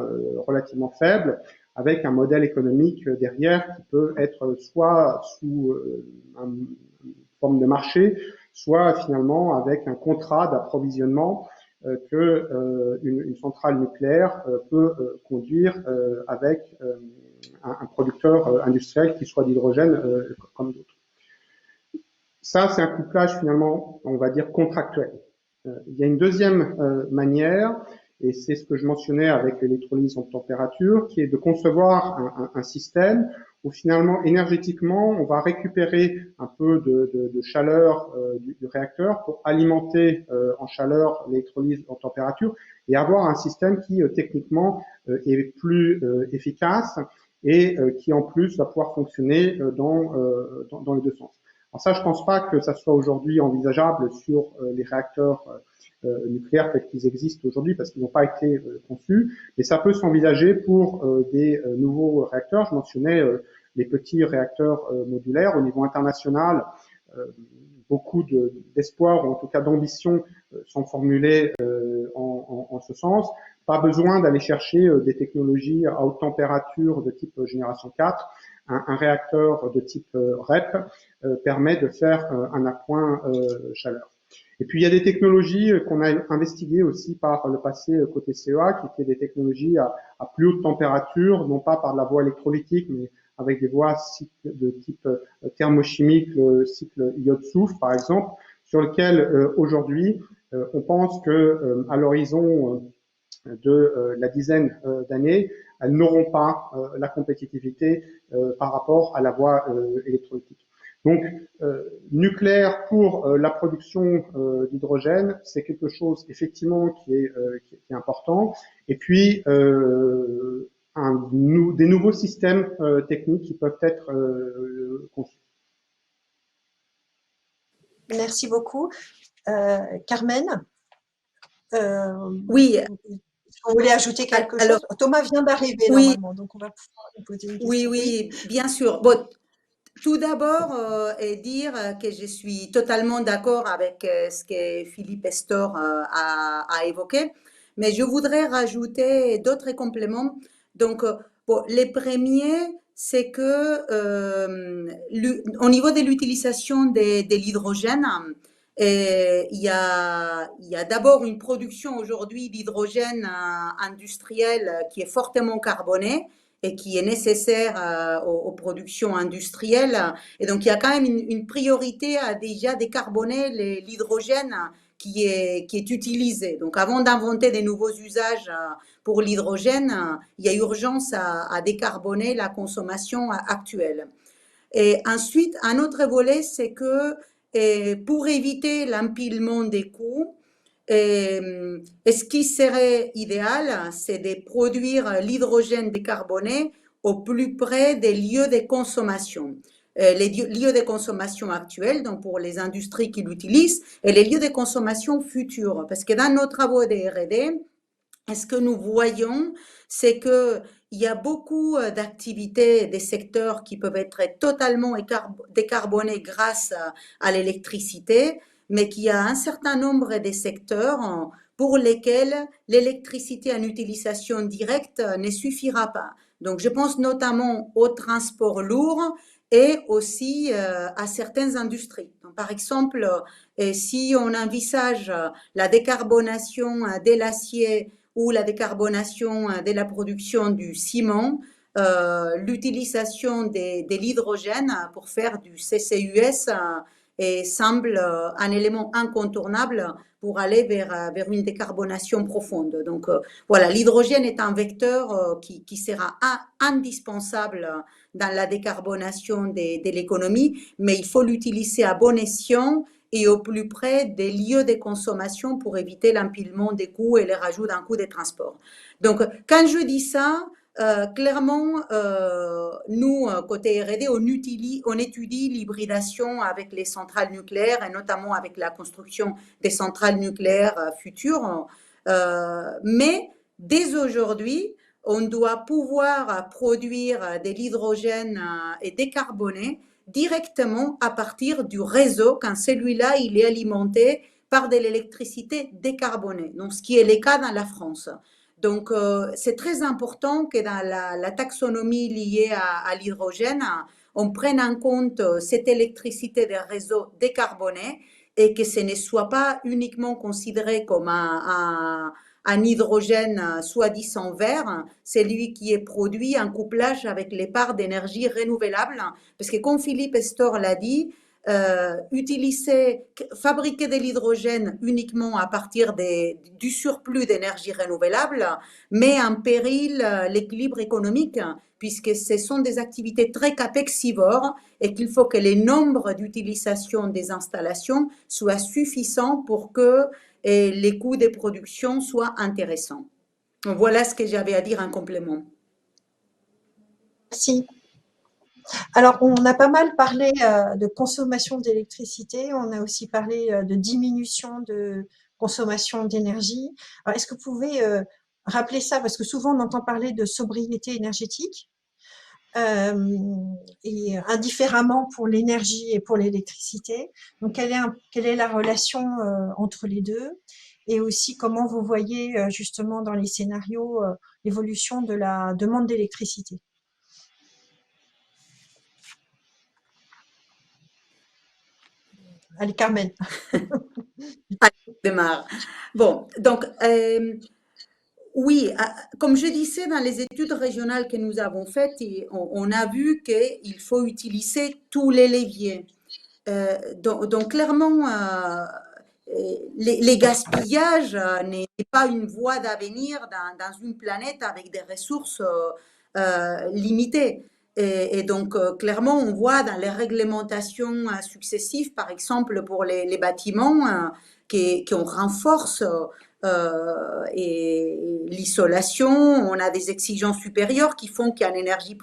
D: faible, avec un modèle économique derrière qui peut être soit sous une forme de marché, soit finalement avec un contrat d'approvisionnement que une centrale nucléaire peut conduire avec un producteur industriel qui soit d'hydrogène comme d'autres. Ça, c'est un couplage finalement, on va dire, contractuel. Il y a une deuxième manière, et c'est ce que je mentionnais avec l'électrolyse en température, qui est de concevoir un système où finalement, énergétiquement, on va récupérer un peu de chaleur du réacteur pour alimenter en chaleur l'électrolyse en température et avoir un système qui, techniquement, est plus efficace et qui, en plus, va pouvoir fonctionner dans les deux sens. Alors ça, je pense pas que ça soit aujourd'hui envisageable sur les réacteurs nucléaires tels qu'ils existent aujourd'hui parce qu'ils n'ont pas été conçus, mais ça peut s'envisager pour des nouveaux réacteurs. Je mentionnais les petits réacteurs modulaires au niveau international. Beaucoup d'espoir ou en tout cas d'ambition sont formulés en ce sens. Pas besoin d'aller chercher des technologies à haute température de type génération 4. Un réacteur de type REP permet de faire un appoint chaleur. Et puis il y a des technologies qu'on a investiguées aussi par le passé côté CEA, qui étaient des technologies à plus haute température, non pas par la voie électrolytique, mais avec des voies de type thermochimique, le cycle iode-soufre par exemple, sur lequel aujourd'hui on pense que à l'horizon de la dizaine d'années, elles n'auront pas la compétitivité par rapport à la voie électrolytique. Donc, nucléaire pour la production d'hydrogène, c'est quelque chose effectivement qui est important. Et puis, des nouveaux systèmes techniques qui peuvent être conçus.
A: Merci beaucoup. Carmen,
E: Oui,
A: vous voulez ajouter quelque
E: alors,
A: chose? Thomas vient d'arriver
E: oui,
A: normalement, donc on va pouvoir lui poser une
E: oui,
A: question. Oui,
E: oui, bien sûr. Bon, tout d'abord, et dire que je suis totalement d'accord avec ce que Philippe Estor a évoqué, mais je voudrais rajouter d'autres compléments. Donc, bon, les premiers, c'est que au niveau de l'utilisation de l'hydrogène, il y a d'abord une production aujourd'hui d'hydrogène industriel qui est fortement carbonée et qui est nécessaire aux productions industrielles. Et donc, il y a quand même une priorité à déjà décarboner l'hydrogène qui est utilisé. Donc, avant d'inventer des nouveaux usages pour l'hydrogène, il y a urgence à décarboner la consommation actuelle. Et ensuite, un autre volet, c'est que pour éviter l'empilement des coûts, ce qui serait idéal, c'est de produire l'hydrogène décarboné au plus près des lieux de consommation. Les lieux de consommation actuels, donc pour les industries qui l'utilisent, et les lieux de consommation futurs. Parce que dans nos travaux de R&D, ce que nous voyons, c'est qu'il y a beaucoup d'activités, des secteurs qui peuvent être totalement décarbonés grâce à l'électricité, mais qu'il y a un certain nombre de secteurs pour lesquels l'électricité en utilisation directe ne suffira pas. Donc, je pense notamment au transport lourd et aussi à certaines industries. Donc, par exemple, si on envisage la décarbonation de l'acier ou la décarbonation de la production du ciment, l'utilisation de l'hydrogène pour faire du CCUS semble un élément incontournable pour aller vers une décarbonation profonde. Donc voilà, l'hydrogène est un vecteur qui sera indispensable dans la décarbonation de l'économie, mais il faut l'utiliser à bon escient et au plus près des lieux de consommation pour éviter l'empilement des coûts et le rajout d'un coût de transport. Donc, quand je dis ça, clairement, nous, côté R&D, on étudie l'hybridation avec les centrales nucléaires et notamment avec la construction des centrales nucléaires futures. Mais dès aujourd'hui, on doit pouvoir produire de l'hydrogène et décarboné directement à partir du réseau quand celui-là il est alimenté par de l'électricité décarbonée, donc ce qui est le cas dans la France. Donc c'est très important que dans la taxonomie liée à l'hydrogène, on prenne en compte cette électricité des réseaux décarbonés et que ce ne soit pas uniquement considéré comme un hydrogène soi-disant vert, c'est lui qui est produit en couplage avec les parts d'énergie renouvelable, parce que comme Philippe Estor l'a dit, fabriquer de l'hydrogène uniquement à partir du surplus d'énergie renouvelable met en péril l'équilibre économique, puisque ce sont des activités très capexivores et qu'il faut que les nombres d'utilisation des installations soient suffisants pour que les coûts de production soient intéressants. Voilà ce que j'avais à dire en complément.
A: merci. Alors, on a pas mal parlé de consommation d'électricité, on a aussi parlé de diminution de consommation d'énergie. Alors, est-ce que vous pouvez rappeler ça? Parce que souvent, on entend parler de sobriété énergétique, et indifféremment pour l'énergie et pour l'électricité. Donc, quelle est la relation entre les deux? Et aussi, comment vous voyez justement dans les scénarios l'évolution de la demande d'électricité? Allez, Carmen.
E: Démarre. Bon, donc, oui, comme je disais, dans les études régionales que nous avons faites, on a vu qu'il faut utiliser tous les leviers. Donc, clairement, les gaspillages n'est pas une voie d'avenir dans une planète avec des ressources limitées. Et donc, clairement, on voit dans les réglementations successives, par exemple pour les bâtiments, qu'on renforce et l'isolation. On a des exigences supérieures qui font qu'en énergie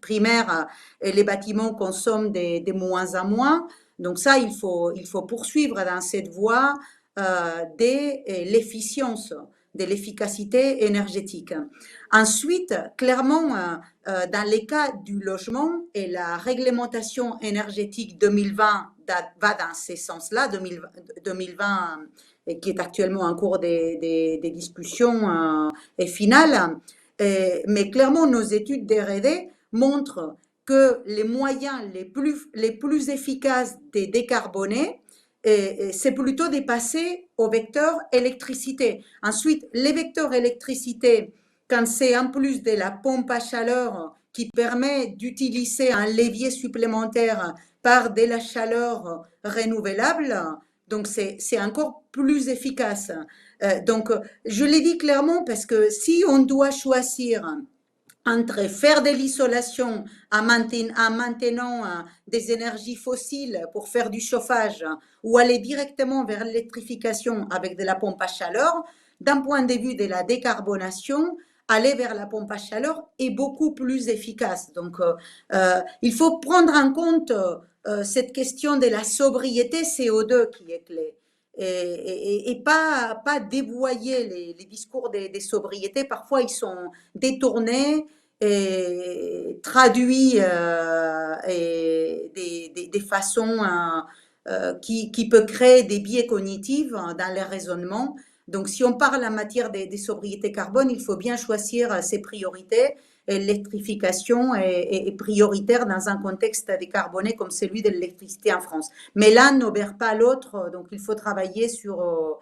E: primaire, les bâtiments consomment de moins en moins. Donc ça, il faut poursuivre dans cette voie de l'efficience, de l'efficacité énergétique. Ensuite, clairement, dans les cas du logement, et la réglementation énergétique 2020 va dans ce sens-là, 2020 qui est actuellement en cours des discussions et finales, mais clairement, nos études d'R&D montrent que les moyens les plus efficaces de décarboner, c'est plutôt de passer au vecteur électricité. Ensuite, les vecteurs électricité, quand c'est en plus de la pompe à chaleur qui permet d'utiliser un levier supplémentaire par de la chaleur renouvelable, donc c'est encore plus efficace. Donc, je l'ai dit clairement parce que si on doit choisir entre faire de l'isolation en maintenant des énergies fossiles pour faire du chauffage ou aller directement vers l'électrification avec de la pompe à chaleur, d'un point de vue de la décarbonation, aller vers la pompe à chaleur est beaucoup plus efficace. Donc, il faut prendre en compte cette question de la sobriété CO2 qui est clé. Et pas dévoyer les discours des sobriétés. Parfois, ils sont détournés et traduits et des façons qui peuvent créer des biais cognitifs dans les raisonnements. Donc, si on parle en matière des sobriétés carbone, il faut bien choisir ses priorités. L'électrification est prioritaire dans un contexte décarboné comme celui de l'électricité en France. Mais l'un n'obère pas l'autre, donc il faut travailler sur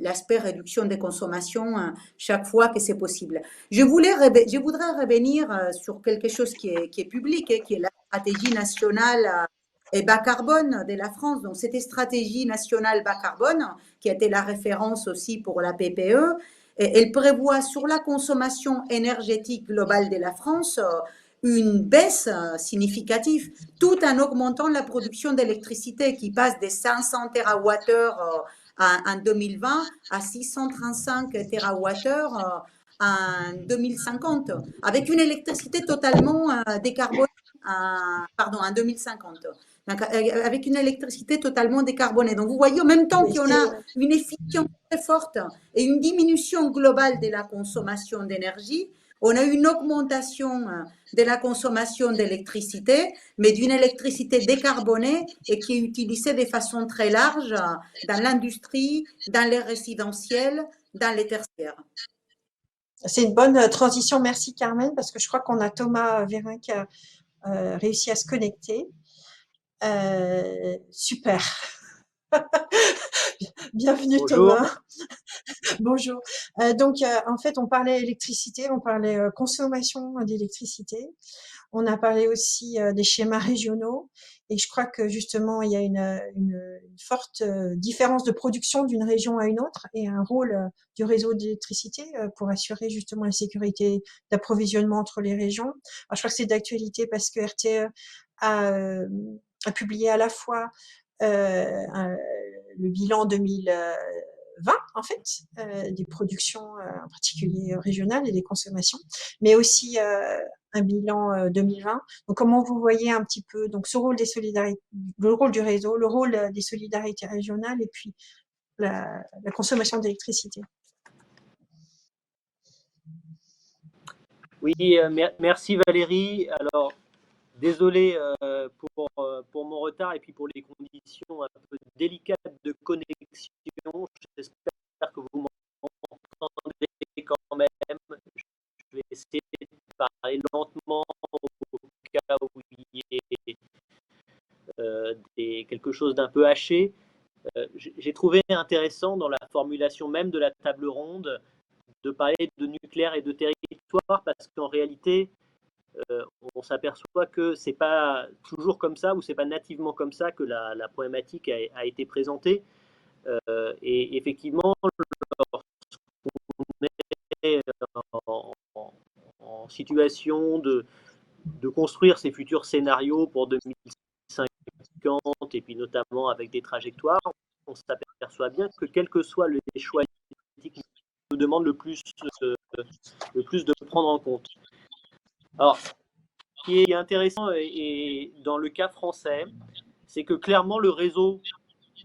E: l'aspect réduction des consommations chaque fois que c'est possible. Je voudrais revenir sur quelque chose qui est public, qui est la stratégie nationale et bas carbone de la France. Donc, cette stratégie nationale bas carbone, qui a été la référence aussi pour la PPE, elle prévoit sur la consommation énergétique globale de la France une baisse significative, tout en augmentant la production d'électricité qui passe des 500 TWh en 2020 à 635 TWh en 2050, avec une électricité totalement décarbonée, en 2050. Donc, avec une électricité totalement décarbonée. Donc, vous voyez, en même temps qu'on a une efficience très forte et une diminution globale de la consommation d'énergie, on a une augmentation de la consommation d'électricité, mais d'une électricité décarbonée et qui est utilisée de façon très large dans l'industrie, dans les résidentiels, dans les tertiaires.
A: C'est une bonne transition. Merci Carmen, parce que je crois qu'on a Thomas Vérin qui a réussi à se connecter. Super. Bienvenue. Bonjour. Thomas. Bonjour. Donc, en fait, on parlait électricité, on parlait consommation d'électricité. On a parlé aussi des schémas régionaux. Et je crois que justement, il y a une forte différence de production d'une région à une autre et un rôle du réseau d'électricité pour assurer justement la sécurité d'approvisionnement entre les régions. Alors, je crois que c'est d'actualité parce que RTE a publié à la fois le bilan 2020, en fait, des productions en particulier régionales et des consommations, mais aussi un bilan 2020. Donc, comment vous voyez un petit peu donc ce rôle des solidarités, le rôle du réseau, le rôle des solidarités régionales et puis la consommation d'électricité.
F: Oui, merci Valérie. Alors, désolé pour mon retard et puis pour les conditions un peu délicates de connexion. J'espère que vous m'entendez quand même. Je vais essayer de parler lentement au cas où il y ait quelque chose d'un peu haché. j'ai trouvé intéressant dans la formulation même de la table ronde de parler de nucléaire et de territoire, parce qu'en réalité, on s'aperçoit que c'est pas toujours comme ça, ou c'est pas nativement comme ça que la problématique a été présentée. Et effectivement, lorsqu'on est en situation de construire ces futurs scénarios pour 2050, et puis notamment avec des trajectoires, on s'aperçoit bien que quel que soit le choix politique, nous demande le plus de prendre en compte. Alors, ce qui est intéressant et dans le cas français, c'est que clairement le réseau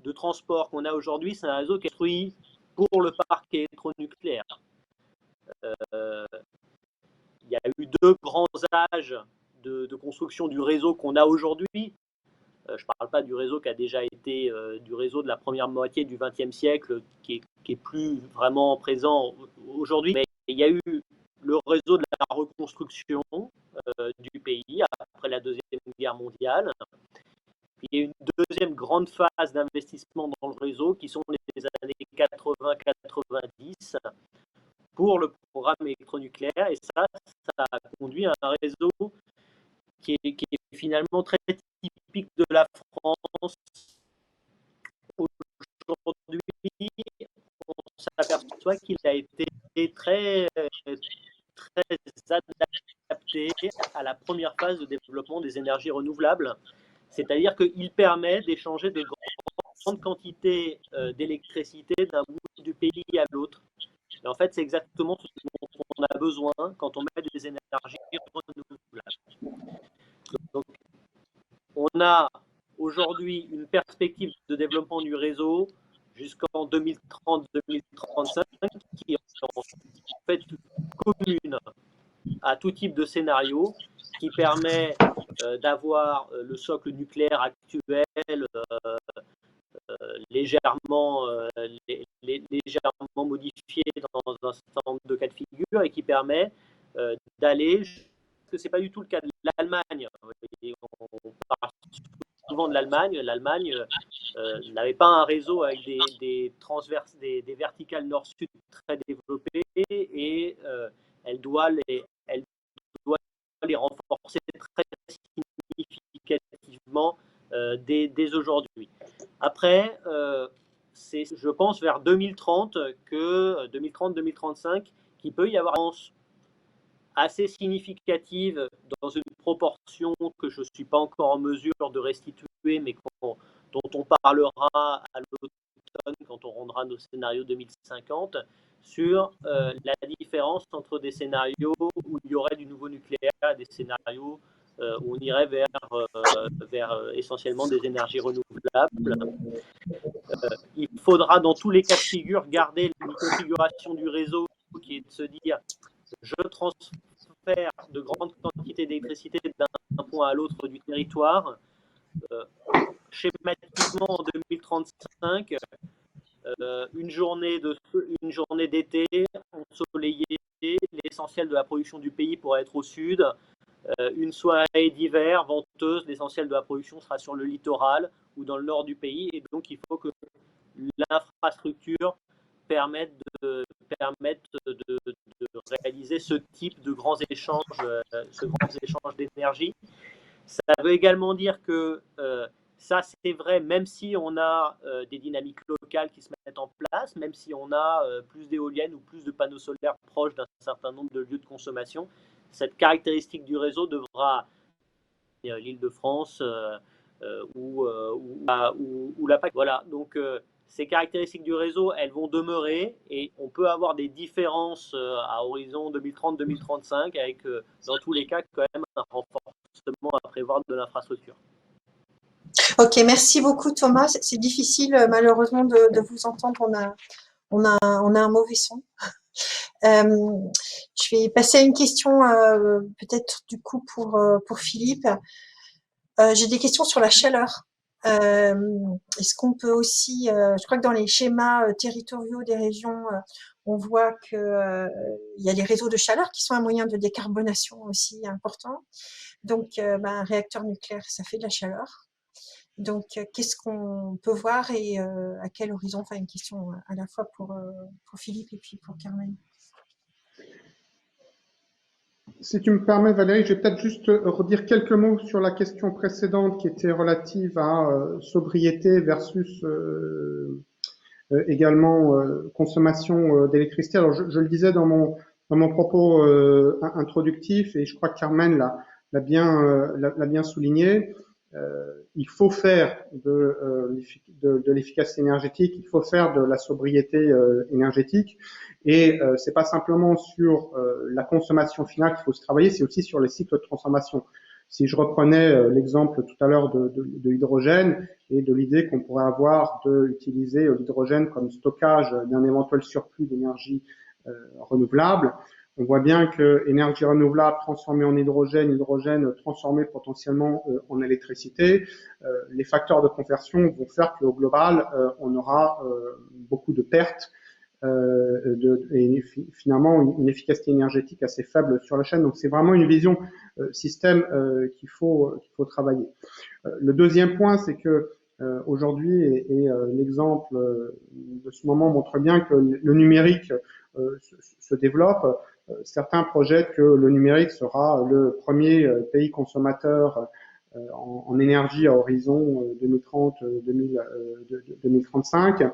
F: de transport qu'on a aujourd'hui, c'est un réseau qui est construit pour le parc électronucléaire. Il y a eu 2 grands âges de construction du réseau qu'on a aujourd'hui. Je ne parle pas du réseau qui a déjà été du réseau de la première moitié du XXe siècle, qui est plus vraiment présent aujourd'hui, mais il y a eu le réseau de la reconstruction du pays après la Deuxième Guerre mondiale. Puis il y a une deuxième grande phase d'investissement dans le réseau qui sont les années 80-90 pour le programme électronucléaire, et ça a conduit à un réseau qui est finalement très typique de la France. Aujourd'hui, on s'aperçoit qu'il a été très adapté à la première phase de développement des énergies renouvelables, c'est-à-dire qu'il permet d'échanger de grandes quantités d'électricité d'un bout du pays à l'autre. Et en fait, c'est exactement ce dont on a besoin quand on met des énergies renouvelables. Donc, on a aujourd'hui une perspective de développement du réseau jusqu'en 2030-2035 qui est en fait commune à tout type de scénario, qui permet d'avoir le socle nucléaire actuel légèrement modifié dans un certain nombre de cas de figure, et qui permet d'aller, parce que ce n'est pas du tout le cas de l'Allemagne. On parle souvent de l'Allemagne. L'Allemagne n'avait pas un réseau avec des transverses, des verticales nord-sud très développées, et elle doit les renforcer très significativement dès aujourd'hui. Après, c'est, je pense, vers 2030 que 2030-2035 qu'il peut y avoir une avance assez significative dans une proportion que je ne suis pas encore en mesure de restituer, mais dont on parlera à l'automne quand on rendra nos scénarios 2050, sur la différence entre des scénarios où il y aurait du nouveau nucléaire et des scénarios où on irait vers essentiellement des énergies renouvelables. Il faudra dans tous les cas de figure garder une configuration du réseau qui est de se dire je transfère de grandes quantités d'électricité d'un point à l'autre du territoire. Schématiquement, en 2035, une journée d'été ensoleillée, l'essentiel de la production du pays pourra être au sud. Une soirée d'hiver venteuse, l'essentiel de la production sera sur le littoral ou dans le nord du pays. Et donc, il faut que l'infrastructure permette de réaliser ce type de grands échanges, d'énergie. Ça veut également dire que ça, c'est vrai, même si on a des dynamiques locales qui se mettent en place, même si on a plus d'éoliennes ou plus de panneaux solaires proches d'un certain nombre de lieux de consommation, cette caractéristique du réseau devra l'Île-de-France ou la PAC. Voilà, donc ces caractéristiques du réseau, elles vont demeurer, et on peut avoir des différences à horizon 2030-2035 avec, dans tous les cas, quand même un renforcement à prévoir de l'infrastructure.
A: Ok, merci beaucoup Thomas. C'est difficile malheureusement de vous entendre. On a un mauvais son. Je vais passer à une question peut-être du coup pour Philippe. J'ai des questions sur la chaleur. Est-ce qu'on peut aussi, je crois que dans les schémas territoriaux des régions, on voit que il y a les réseaux de chaleur qui sont un moyen de décarbonation aussi important. Donc, un réacteur nucléaire, ça fait de la chaleur. Donc, qu'est-ce qu'on peut voir et à quel horizon? Enfin, une question à la fois pour Philippe et puis pour Carmen.
D: Si tu me permets, Valérie, je vais peut-être juste redire quelques mots sur la question précédente qui était relative à sobriété versus également consommation d'électricité. Alors, je le disais dans mon propos introductif, et je crois que Carmen l'a bien souligné. Il faut faire de l'efficacité énergétique, il faut faire de la sobriété énergétique, et c'est pas simplement sur la consommation finale qu'il faut se travailler, c'est aussi sur les cycles de transformation. Si je reprenais l'exemple tout à l'heure de l'hydrogène et de l'idée qu'on pourrait avoir d'utiliser l'hydrogène comme stockage d'un éventuel surplus d'énergie renouvelable, on voit bien que énergie renouvelable transformée en hydrogène, hydrogène transformé potentiellement en électricité, les facteurs de conversion vont faire qu'au global, on aura beaucoup de pertes et finalement une efficacité énergétique assez faible sur la chaîne. Donc c'est vraiment une vision système qu'il faut travailler. Le deuxième point, c'est que aujourd'hui, et l'exemple de ce moment montre bien que le numérique se développe. Certains projettent que le numérique sera le premier pays consommateur en énergie à horizon 2030-2035.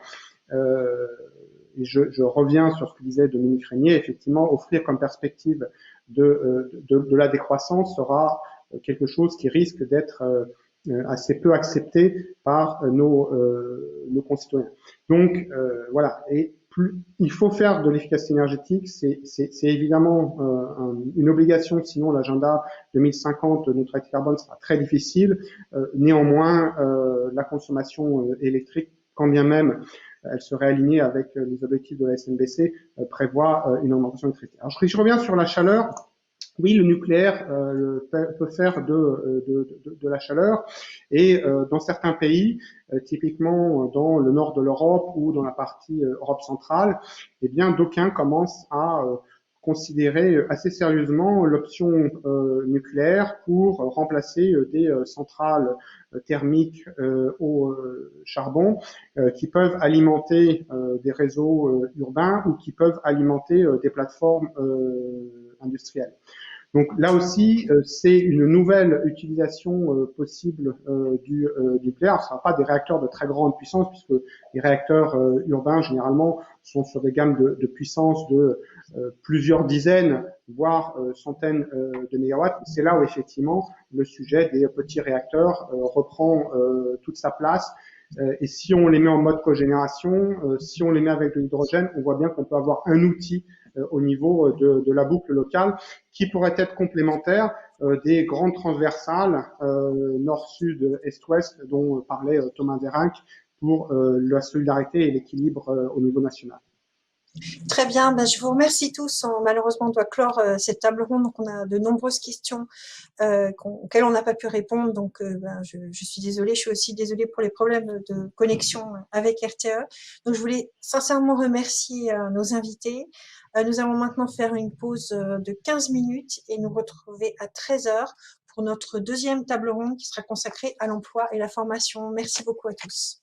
D: Et je reviens sur ce que disait Dominique Régnier. Effectivement, offrir comme perspective de la décroissance sera quelque chose qui risque d'être assez peu accepté par nos concitoyens. Donc voilà. Et il faut faire de l'efficacité énergétique, c'est évidemment une obligation, sinon l'agenda 2050 de neutralité carbone sera très difficile. Néanmoins, la consommation électrique, quand bien même elle serait alignée avec les objectifs de la SNBC, prévoit une augmentation électrique. Alors je reviens sur la chaleur. Oui, le nucléaire peut faire de la chaleur, et dans certains pays, typiquement dans le nord de l'Europe ou dans la partie Europe centrale, eh bien d'aucuns commencent à considérer assez sérieusement l'option nucléaire pour remplacer des centrales thermiques au charbon qui peuvent alimenter des réseaux urbains ou qui peuvent alimenter des plateformes industrielles. Donc là aussi, c'est une nouvelle utilisation possible du nucléaire. Ce ne sera pas des réacteurs de très grande puissance, puisque les réacteurs urbains, généralement, sont sur des gammes de puissance de plusieurs dizaines, voire centaines de mégawatts. C'est là où, effectivement, le sujet des petits réacteurs reprend toute sa place. Et si on les met en mode cogénération, si on les met avec de l'hydrogène, on voit bien qu'on peut avoir un outil au niveau de la boucle locale qui pourrait être complémentaire des grandes transversales nord-sud, est-ouest dont parlait Thomas Verenck pour la solidarité et l'équilibre au niveau national.
A: Très bien, ben, je vous remercie tous. Malheureusement, on doit clore cette table ronde, donc on a de nombreuses questions auxquelles on n'a pas pu répondre. Donc, ben, je suis désolée, je suis aussi désolée pour les problèmes de connexion avec RTE. Donc, je voulais sincèrement remercier nos invités. Nous allons maintenant faire une pause de 15 minutes et nous retrouver à 13 heures pour notre deuxième table ronde qui sera consacrée à l'emploi et la formation. Merci beaucoup à tous.